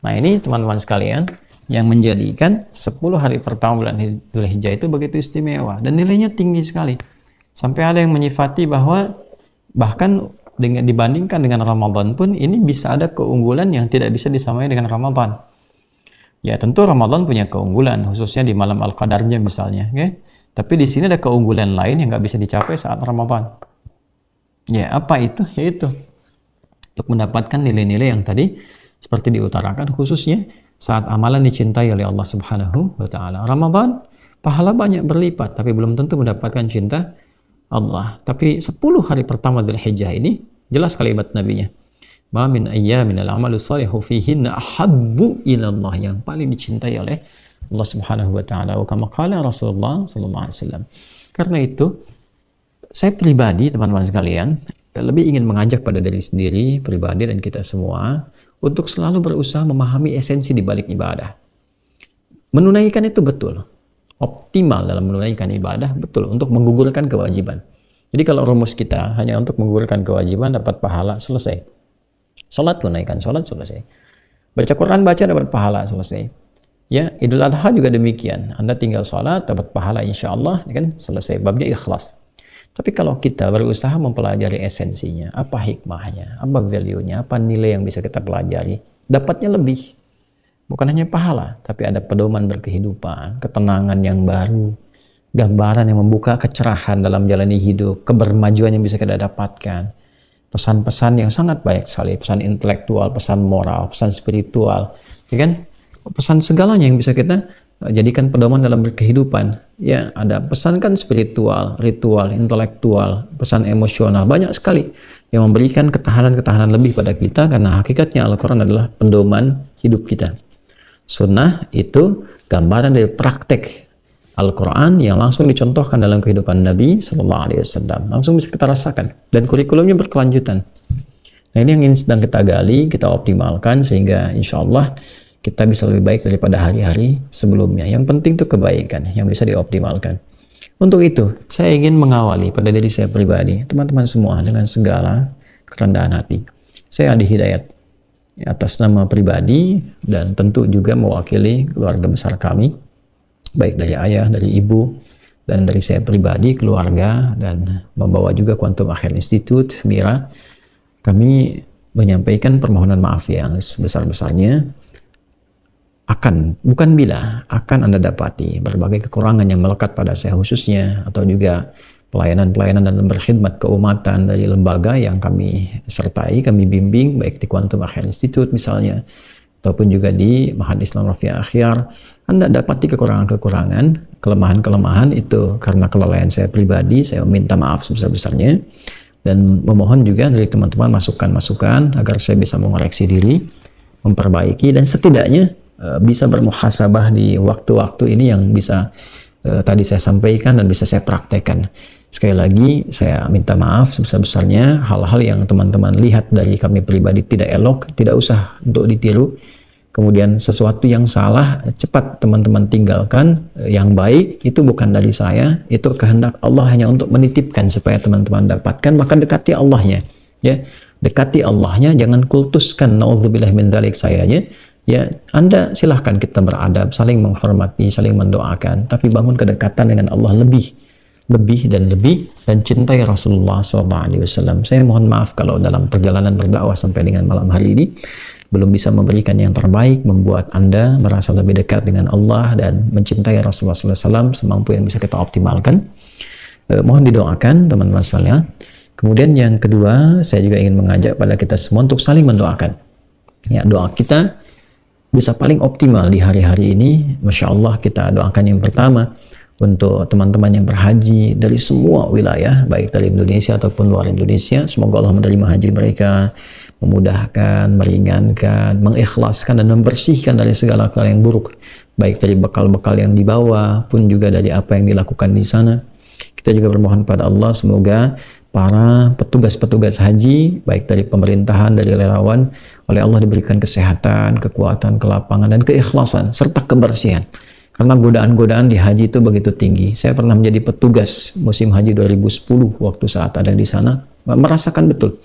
S1: Nah, ini teman-teman sekalian, yang menjadikan 10 hari pertama bulan Dzulhijjah itu begitu istimewa dan nilainya tinggi sekali. Sampai ada yang menyifati bahwa bahkan dibandingkan dengan Ramadan pun ini bisa ada keunggulan yang tidak bisa disamai dengan Ramadan. Ya, tentu Ramadan punya keunggulan, khususnya di malam Al-Qadarnya misalnya, okay? Tapi di sini ada keunggulan lain yang nggak bisa dicapai saat Ramadan. Ya, apa itu? Yaitu untuk mendapatkan nilai-nilai yang tadi seperti diutarakan, khususnya saat amalan dicintai oleh Allah Subhanahu wa Ta'ala. Ramadan, pahala banyak berlipat, tapi belum tentu mendapatkan cinta Allah. Tapi 10 hari pertama Dzulhijjah ini, jelas kalimat Nabinya. Ma min ayyamin al-amalu salihu fihinna ahabbu ilallah, yang paling dicintai oleh Allah Subhanahu wa taala. Wa kama qala Rasulullah sallallahu alaihi wasallam. Karena itu, saya pribadi, teman-teman sekalian, lebih ingin mengajak pada diri sendiri, pribadi, dan kita semua untuk selalu berusaha memahami esensi di balik ibadah. Menunaikan itu betul, optimal dalam menunaikan ibadah, betul, untuk menggugurkan kewajiban. Jadi kalau rumus kita hanya untuk menggugurkan kewajiban, dapat pahala, selesai. Sholat, tunaikan sholat, selesai. Baca Quran, baca, dapat pahala, selesai. Ya, Idul Adha juga demikian. Anda tinggal sholat, dapat pahala insya Allah, kan, selesai. Babnya ikhlas. Tapi kalau kita berusaha mempelajari esensinya, apa hikmahnya, apa value-nya, apa nilai yang bisa kita pelajari, dapatnya lebih. Bukan hanya pahala, tapi ada pedoman berkehidupan, ketenangan yang baru, gambaran yang membuka kecerahan dalam jalani hidup, kebermajuan yang bisa kita dapatkan, pesan-pesan yang sangat baik sekali, pesan intelektual, pesan moral, pesan spiritual, ya kan? Pesan segalanya yang bisa kita jadikan pedoman dalam berkehidupan. Ya, ada pesan kan spiritual, ritual, intelektual, pesan emosional, banyak sekali yang memberikan ketahanan-ketahanan lebih pada kita, karena hakikatnya Al-Quran adalah pedoman hidup kita. Sunnah itu gambaran dari praktek Al-Quran yang langsung dicontohkan dalam kehidupan Nabi Sallallahu Alaihi Wasallam, langsung bisa kita rasakan, dan kurikulumnya berkelanjutan. Nah, ini yang sedang kita gali, kita optimalkan, sehingga insya Allah kita bisa lebih baik daripada hari-hari sebelumnya. Yang penting itu kebaikan yang bisa dioptimalkan. Untuk itu, saya ingin mengawali pada diri saya pribadi, teman-teman semua, dengan segala kerendahan hati. Saya Adi Hidayat, atas nama pribadi dan tentu juga mewakili keluarga besar kami, baik dari ayah, dari ibu, dan dari saya pribadi, keluarga, dan membawa juga Quantum Akhir Institute, Mira. Kami menyampaikan permohonan maaf yang sebesar-besarnya bukan bila, akan Anda dapati berbagai kekurangan yang melekat pada saya khususnya, atau juga pelayanan-pelayanan dan berkhidmat keumatan dari lembaga yang kami sertai, kami bimbing, baik di Quantum Akhir Institute misalnya, ataupun juga di Ma'had Islam Rafiah Akhyar. Anda dapati kekurangan-kekurangan, kelemahan-kelemahan itu karena kelalaian saya pribadi. Saya meminta maaf sebesar-besarnya dan memohon juga dari teman-teman masukan-masukan agar saya bisa mengoreksi diri, memperbaiki, dan setidaknya bisa bermuhasabah di waktu-waktu ini yang bisa tadi saya sampaikan dan bisa saya praktekkan. Sekali lagi saya minta maaf sebesar-besarnya. Hal-hal yang teman-teman lihat dari kami pribadi tidak elok, tidak usah untuk ditiru. Kemudian sesuatu yang salah, cepat teman-teman tinggalkan. Yang baik itu bukan dari saya, itu kehendak Allah hanya untuk menitipkan supaya teman-teman dapatkan. Maka dekati Allahnya, ya, dekati Allahnya, jangan kultuskan naudzubillah min dzalik sayanya. Ya, Anda silahkan kita beradab, saling menghormati, saling mendoakan, tapi bangun kedekatan dengan Allah lebih, dan cintai Rasulullah SAW. Saya mohon maaf kalau dalam perjalanan berdakwah sampai dengan malam hari ini belum bisa memberikan yang terbaik, membuat Anda merasa lebih dekat dengan Allah dan mencintai Rasulullah SAW semampu yang bisa kita optimalkan. Mohon didoakan teman-teman sekalian. Kemudian yang kedua, saya juga ingin mengajak pada kita semua untuk saling mendoakan. Ya, doa kita bisa paling optimal di hari-hari ini. Masya Allah, kita doakan yang pertama untuk teman-teman yang berhaji dari semua wilayah, baik dari Indonesia ataupun luar Indonesia. Semoga Allah menerima haji mereka, memudahkan, meringankan, mengikhlaskan, dan membersihkan dari segala hal yang buruk, baik dari bekal-bekal yang dibawa pun juga dari apa yang dilakukan di sana. Kita juga bermohon pada Allah semoga para petugas-petugas haji, baik dari pemerintahan, dari relawan, oleh Allah diberikan kesehatan, kekuatan, kelapangan, dan keikhlasan, serta kebersihan. Karena godaan-godaan di haji itu begitu tinggi. Saya pernah menjadi petugas musim haji 2010 waktu saat ada di sana, merasakan betul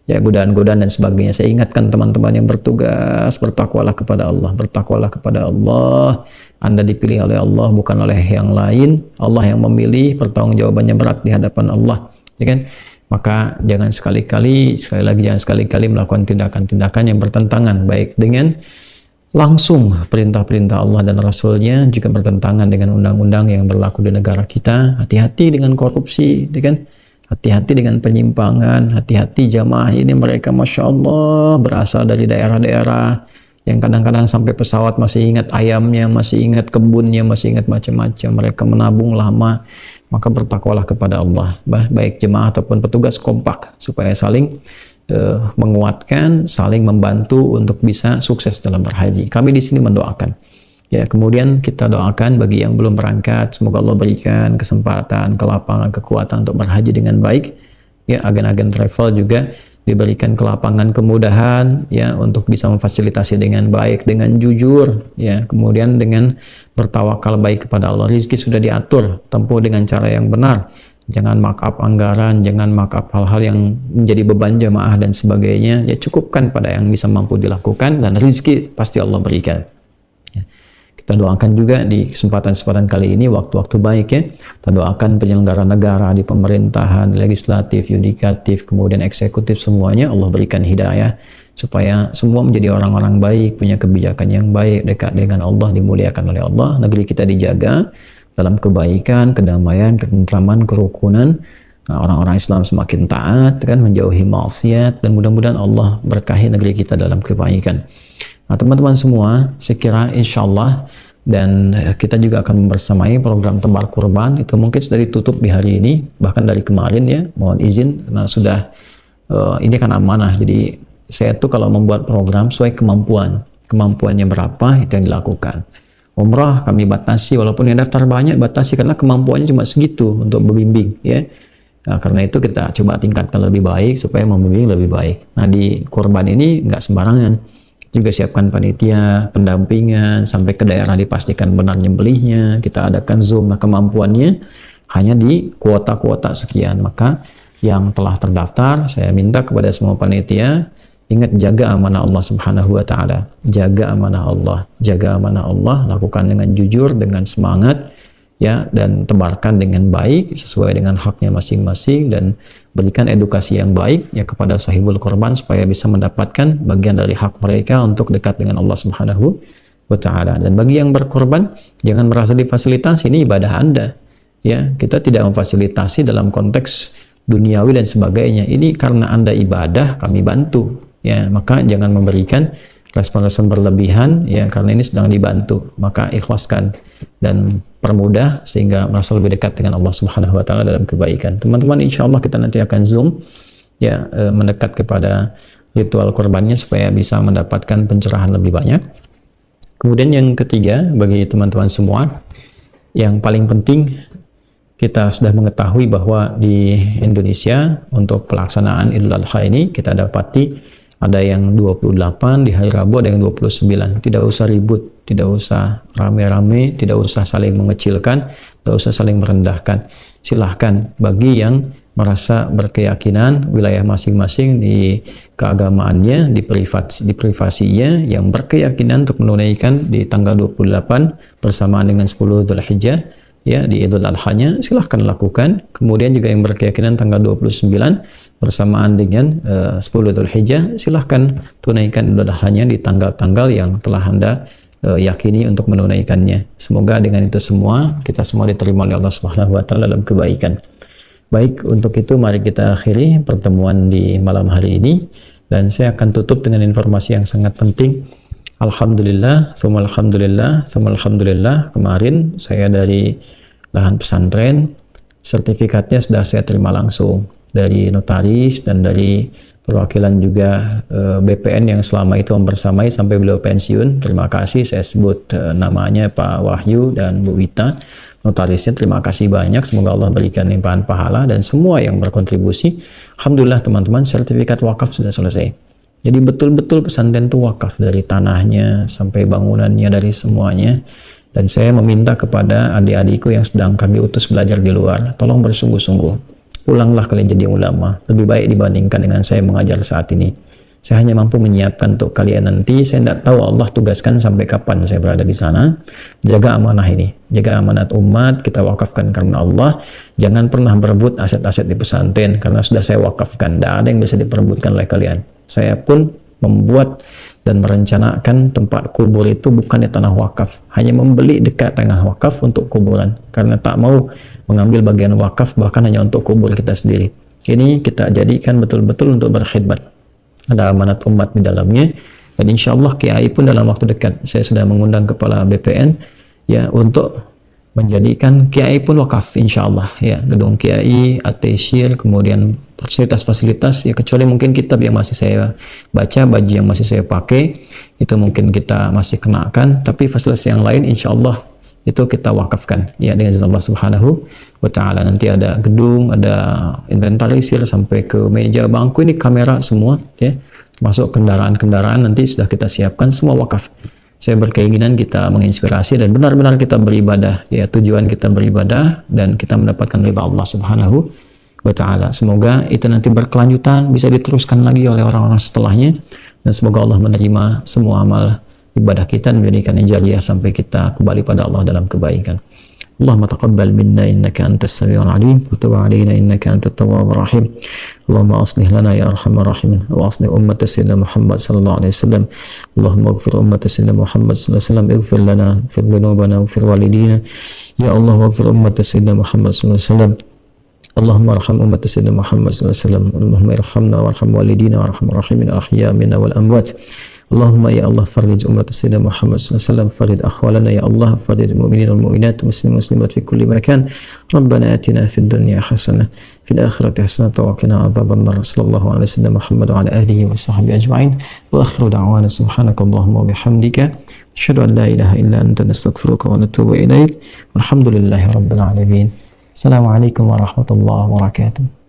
S1: ya godaan-godaan dan sebagainya. Saya ingatkan teman-teman yang bertugas, bertakwalah kepada Allah, bertakwalah kepada Allah. Anda dipilih oleh Allah, bukan oleh yang lain. Allah yang memilih, pertanggungjawabannya berat di hadapan Allah. Ya kan? Maka jangan sekali lagi jangan sekali-kali melakukan tindakan-tindakan yang bertentangan baik dengan langsung perintah-perintah Allah dan Rasulnya, juga bertentangan dengan undang-undang yang berlaku di negara kita. Hati-hati dengan korupsi, ya kan? Hati-hati dengan penyimpangan, hati-hati jamaah ini, mereka Masya Allah berasal dari daerah-daerah yang kadang-kadang sampai pesawat masih ingat ayamnya, masih ingat kebunnya, masih ingat macam-macam. Mereka menabung lama. Maka bertakwalah kepada Allah, baik jemaah ataupun petugas, kompak supaya saling menguatkan, saling membantu untuk bisa sukses dalam berhaji. Kami di sini mendoakan. Ya, kemudian kita doakan bagi yang belum berangkat, semoga Allah berikan kesempatan, kelapangan, kekuatan untuk berhaji dengan baik. Ya, agen-agen travel juga diberikan kelapangan, kemudahan ya untuk bisa memfasilitasi dengan baik, dengan jujur ya, kemudian dengan bertawakal baik kepada Allah. Rizki sudah diatur, tempuh dengan cara yang benar. Jangan markup anggaran, jangan markup hal-hal yang menjadi beban jamaah dan sebagainya. Ya, cukupkan pada yang bisa mampu dilakukan, dan rizki pasti Allah berikan. Kita doakan juga di kesempatan-kesempatan kali ini waktu-waktu baik ya. Kita doakan penyelenggara negara di pemerintahan, legislatif, yudikatif, kemudian eksekutif, semuanya Allah berikan hidayah supaya semua menjadi orang-orang baik, punya kebijakan yang baik, dekat dengan Allah, dimuliakan oleh Allah. Negeri kita dijaga dalam kebaikan, kedamaian, ketentraman, kerukunan. Orang-orang Islam semakin taat kan, menjauhi maksiat, dan mudah-mudahan Allah berkahi negeri kita dalam kebaikan. Nah, teman-teman semua, saya kira insya Allah, dan kita juga akan membersamai program tebar kurban, itu mungkin sudah ditutup di hari ini, bahkan dari kemarin ya, mohon izin, karena sudah, ini kan amanah, jadi saya tuh kalau membuat program sesuai kemampuannya berapa, itu yang dilakukan. Umrah kami batasi, walaupun yang daftar banyak, batasi, karena kemampuannya cuma segitu untuk membimbing ya. Nah, karena itu kita coba tingkatkan lebih baik, supaya membimbing lebih baik. Nah, di kurban ini nggak sembarangan, juga siapkan panitia, pendampingan, sampai ke daerah dipastikan benar nyembelihnya, kita adakan Zoom. Nah, kemampuannya hanya di kuota-kuota sekian. Maka yang telah terdaftar, saya minta kepada semua panitia, ingat jaga amanah Allah Subhanahu wa Ta'ala, jaga amanah Allah, lakukan dengan jujur, dengan semangat ya, dan tebarkan dengan baik sesuai dengan haknya masing-masing, dan berikan edukasi yang baik ya kepada sahibul korban supaya bisa mendapatkan bagian dari hak mereka untuk dekat dengan Allah Subhanahu wa Ta'ala. Dan bagi yang berkorban, jangan merasa difasilitasi, ini ibadah Anda ya. Kita tidak memfasilitasi dalam konteks duniawi dan sebagainya. Ini karena Anda ibadah, kami bantu ya. Maka jangan memberikan respon-respon berlebihan ya, karena ini sedang dibantu. Maka ikhlaskan dan permudah sehingga merasa lebih dekat dengan Allah Subhanahu wa Ta'ala dalam kebaikan. Teman-teman, insya Allah kita nanti akan Zoom ya, mendekat kepada ritual kurbannya supaya bisa mendapatkan pencerahan lebih banyak. Kemudian yang ketiga, bagi teman-teman semua, yang paling penting, kita sudah mengetahui bahwa di Indonesia untuk pelaksanaan Idul Adha ini kita dapati ada yang 28 di hari Rabu, ada yang 29. Tidak usah ribut, tidak usah rame-rame, tidak usah saling mengecilkan, tidak usah saling merendahkan. Silahkan bagi yang merasa berkeyakinan wilayah masing-masing di keagamaannya, di privasinya, yang berkeyakinan untuk menunaikan di tanggal 28 bersamaan dengan 10 Dzulhijjah ya, di Idul Adha-nya, silahkan lakukan. Kemudian juga yang berkeyakinan tanggal 29 bersamaan dengan 10 Dzulhijjah, silahkan tunaikan Idul Adha-nya di tanggal-tanggal yang telah Anda yakini untuk menunaikannya. Semoga dengan itu semua kita semua diterima oleh Allah Subhanahu wa Ta'ala dalam kebaikan. Baik, untuk itu mari kita akhiri pertemuan di malam hari ini, dan saya akan tutup dengan informasi yang sangat penting. Alhamdulillah, tsumma alhamdulillah, tsumma alhamdulillah. Kemarin saya dari lahan pesantren, sertifikatnya sudah saya terima langsung dari notaris dan dari perwakilan juga BPN yang selama itu membersamai sampai beliau pensiun. Terima kasih, saya sebut namanya Pak Wahyu dan Bu Wita, notarisnya. Terima kasih banyak, semoga Allah berikan limpahan pahala dan semua yang berkontribusi. Alhamdulillah teman-teman, sertifikat wakaf sudah selesai. Jadi betul-betul pesantren itu wakaf, dari tanahnya sampai bangunannya, dari semuanya. Dan saya meminta kepada adik-adikku yang sedang kami utus belajar di luar, tolong bersungguh-sungguh. Pulanglah kalian jadi ulama, lebih baik dibandingkan dengan saya mengajar saat ini. Saya hanya mampu menyiapkan untuk kalian nanti. Saya tidak tahu Allah tugaskan sampai kapan saya berada di sana. Jaga amanah ini, jaga amanat umat, kita wakafkan karena Allah. Jangan pernah berebut aset-aset di pesantren, karena sudah saya wakafkan. Tidak ada yang bisa diperebutkan oleh kalian. Saya pun membuat dan merencanakan tempat kubur itu bukan di tanah wakaf, hanya membeli dekat tanah wakaf untuk kuburan, karena tak mau mengambil bagian wakaf bahkan hanya untuk kubur kita sendiri. Ini kita jadikan betul-betul untuk berkhidmat, ada amanat umat di dalamnya. Dan insya Allah Kiai pun dalam waktu dekat saya sudah mengundang kepala BPN ya untuk menjadikan Kiai pun wakaf insya Allah ya, gedung Kiai, At-Taisir, kemudian fasilitas-fasilitas, ya kecuali mungkin kitab yang masih saya baca, baju yang masih saya pakai, itu mungkin kita masih kenakan, tapi fasilitas yang lain insya Allah itu kita wakafkan ya dengan izin Allah Subhanahu wa taala. Nanti ada gedung, ada inventarisir sampai ke meja, bangku, ini kamera semua ya, masuk kendaraan-kendaraan nanti sudah kita siapkan semua wakaf. Saya berkeinginan kita menginspirasi dan benar-benar kita beribadah ya, tujuan kita beribadah dan kita mendapatkan ridha Allah Subhanahu wa taala. Semoga itu nanti berkelanjutan, bisa diteruskan lagi oleh orang-orang setelahnya, dan semoga Allah menerima semua amal ibadah kita dan menjadikan ijazah sampai kita kembali pada Allah dalam kebaikan. Allahumma taqabbal minna innaka antas samiul alim wa tub alaina innaka antat tawwabur rahim. Allahumma aslih lana ya arhamar rahimin wa aslih ummat sayyidina Muhammad sallallahu alaihi wasallam. Allahumma ighfir ummat sayyidina Muhammad sallallahu alaihi wasallam, ighfir lana fi dhunubana wa fi walidina. Ya Allah, waghfir ummat sayyidina Muhammad sallallahu alaihi wasallam. Allahumma arham ummat sayyidina Muhammad sallallahu alaihi wasallam. Allahumma irhamna warham walidina warhamar rahimin al-ahya minna wal amwat. Allahumma ya Allah farij umat sayyidina Muhammad sallallahu alaihi wasallam, farij akhwalana ya Allah, farij mu'minin wal mu'minat, muslimin muslimat fi kulli makan. Rabbana atina fid dunya hasanah, fil akhirati hasanah wa qina adzaban nar. Sallallahu alaihi wasallam Muhammad wa ala alihi wa sahbihi ajma'in. Wa akhiru da'wana subhanakallahumma wa bihamdika asyhadu an la ilaha illa anta nastaghfiruka wa natubu ilaik. Walhamdulillahi rabbil alamin. Assalamualaikum warahmatullahi wabarakatuh.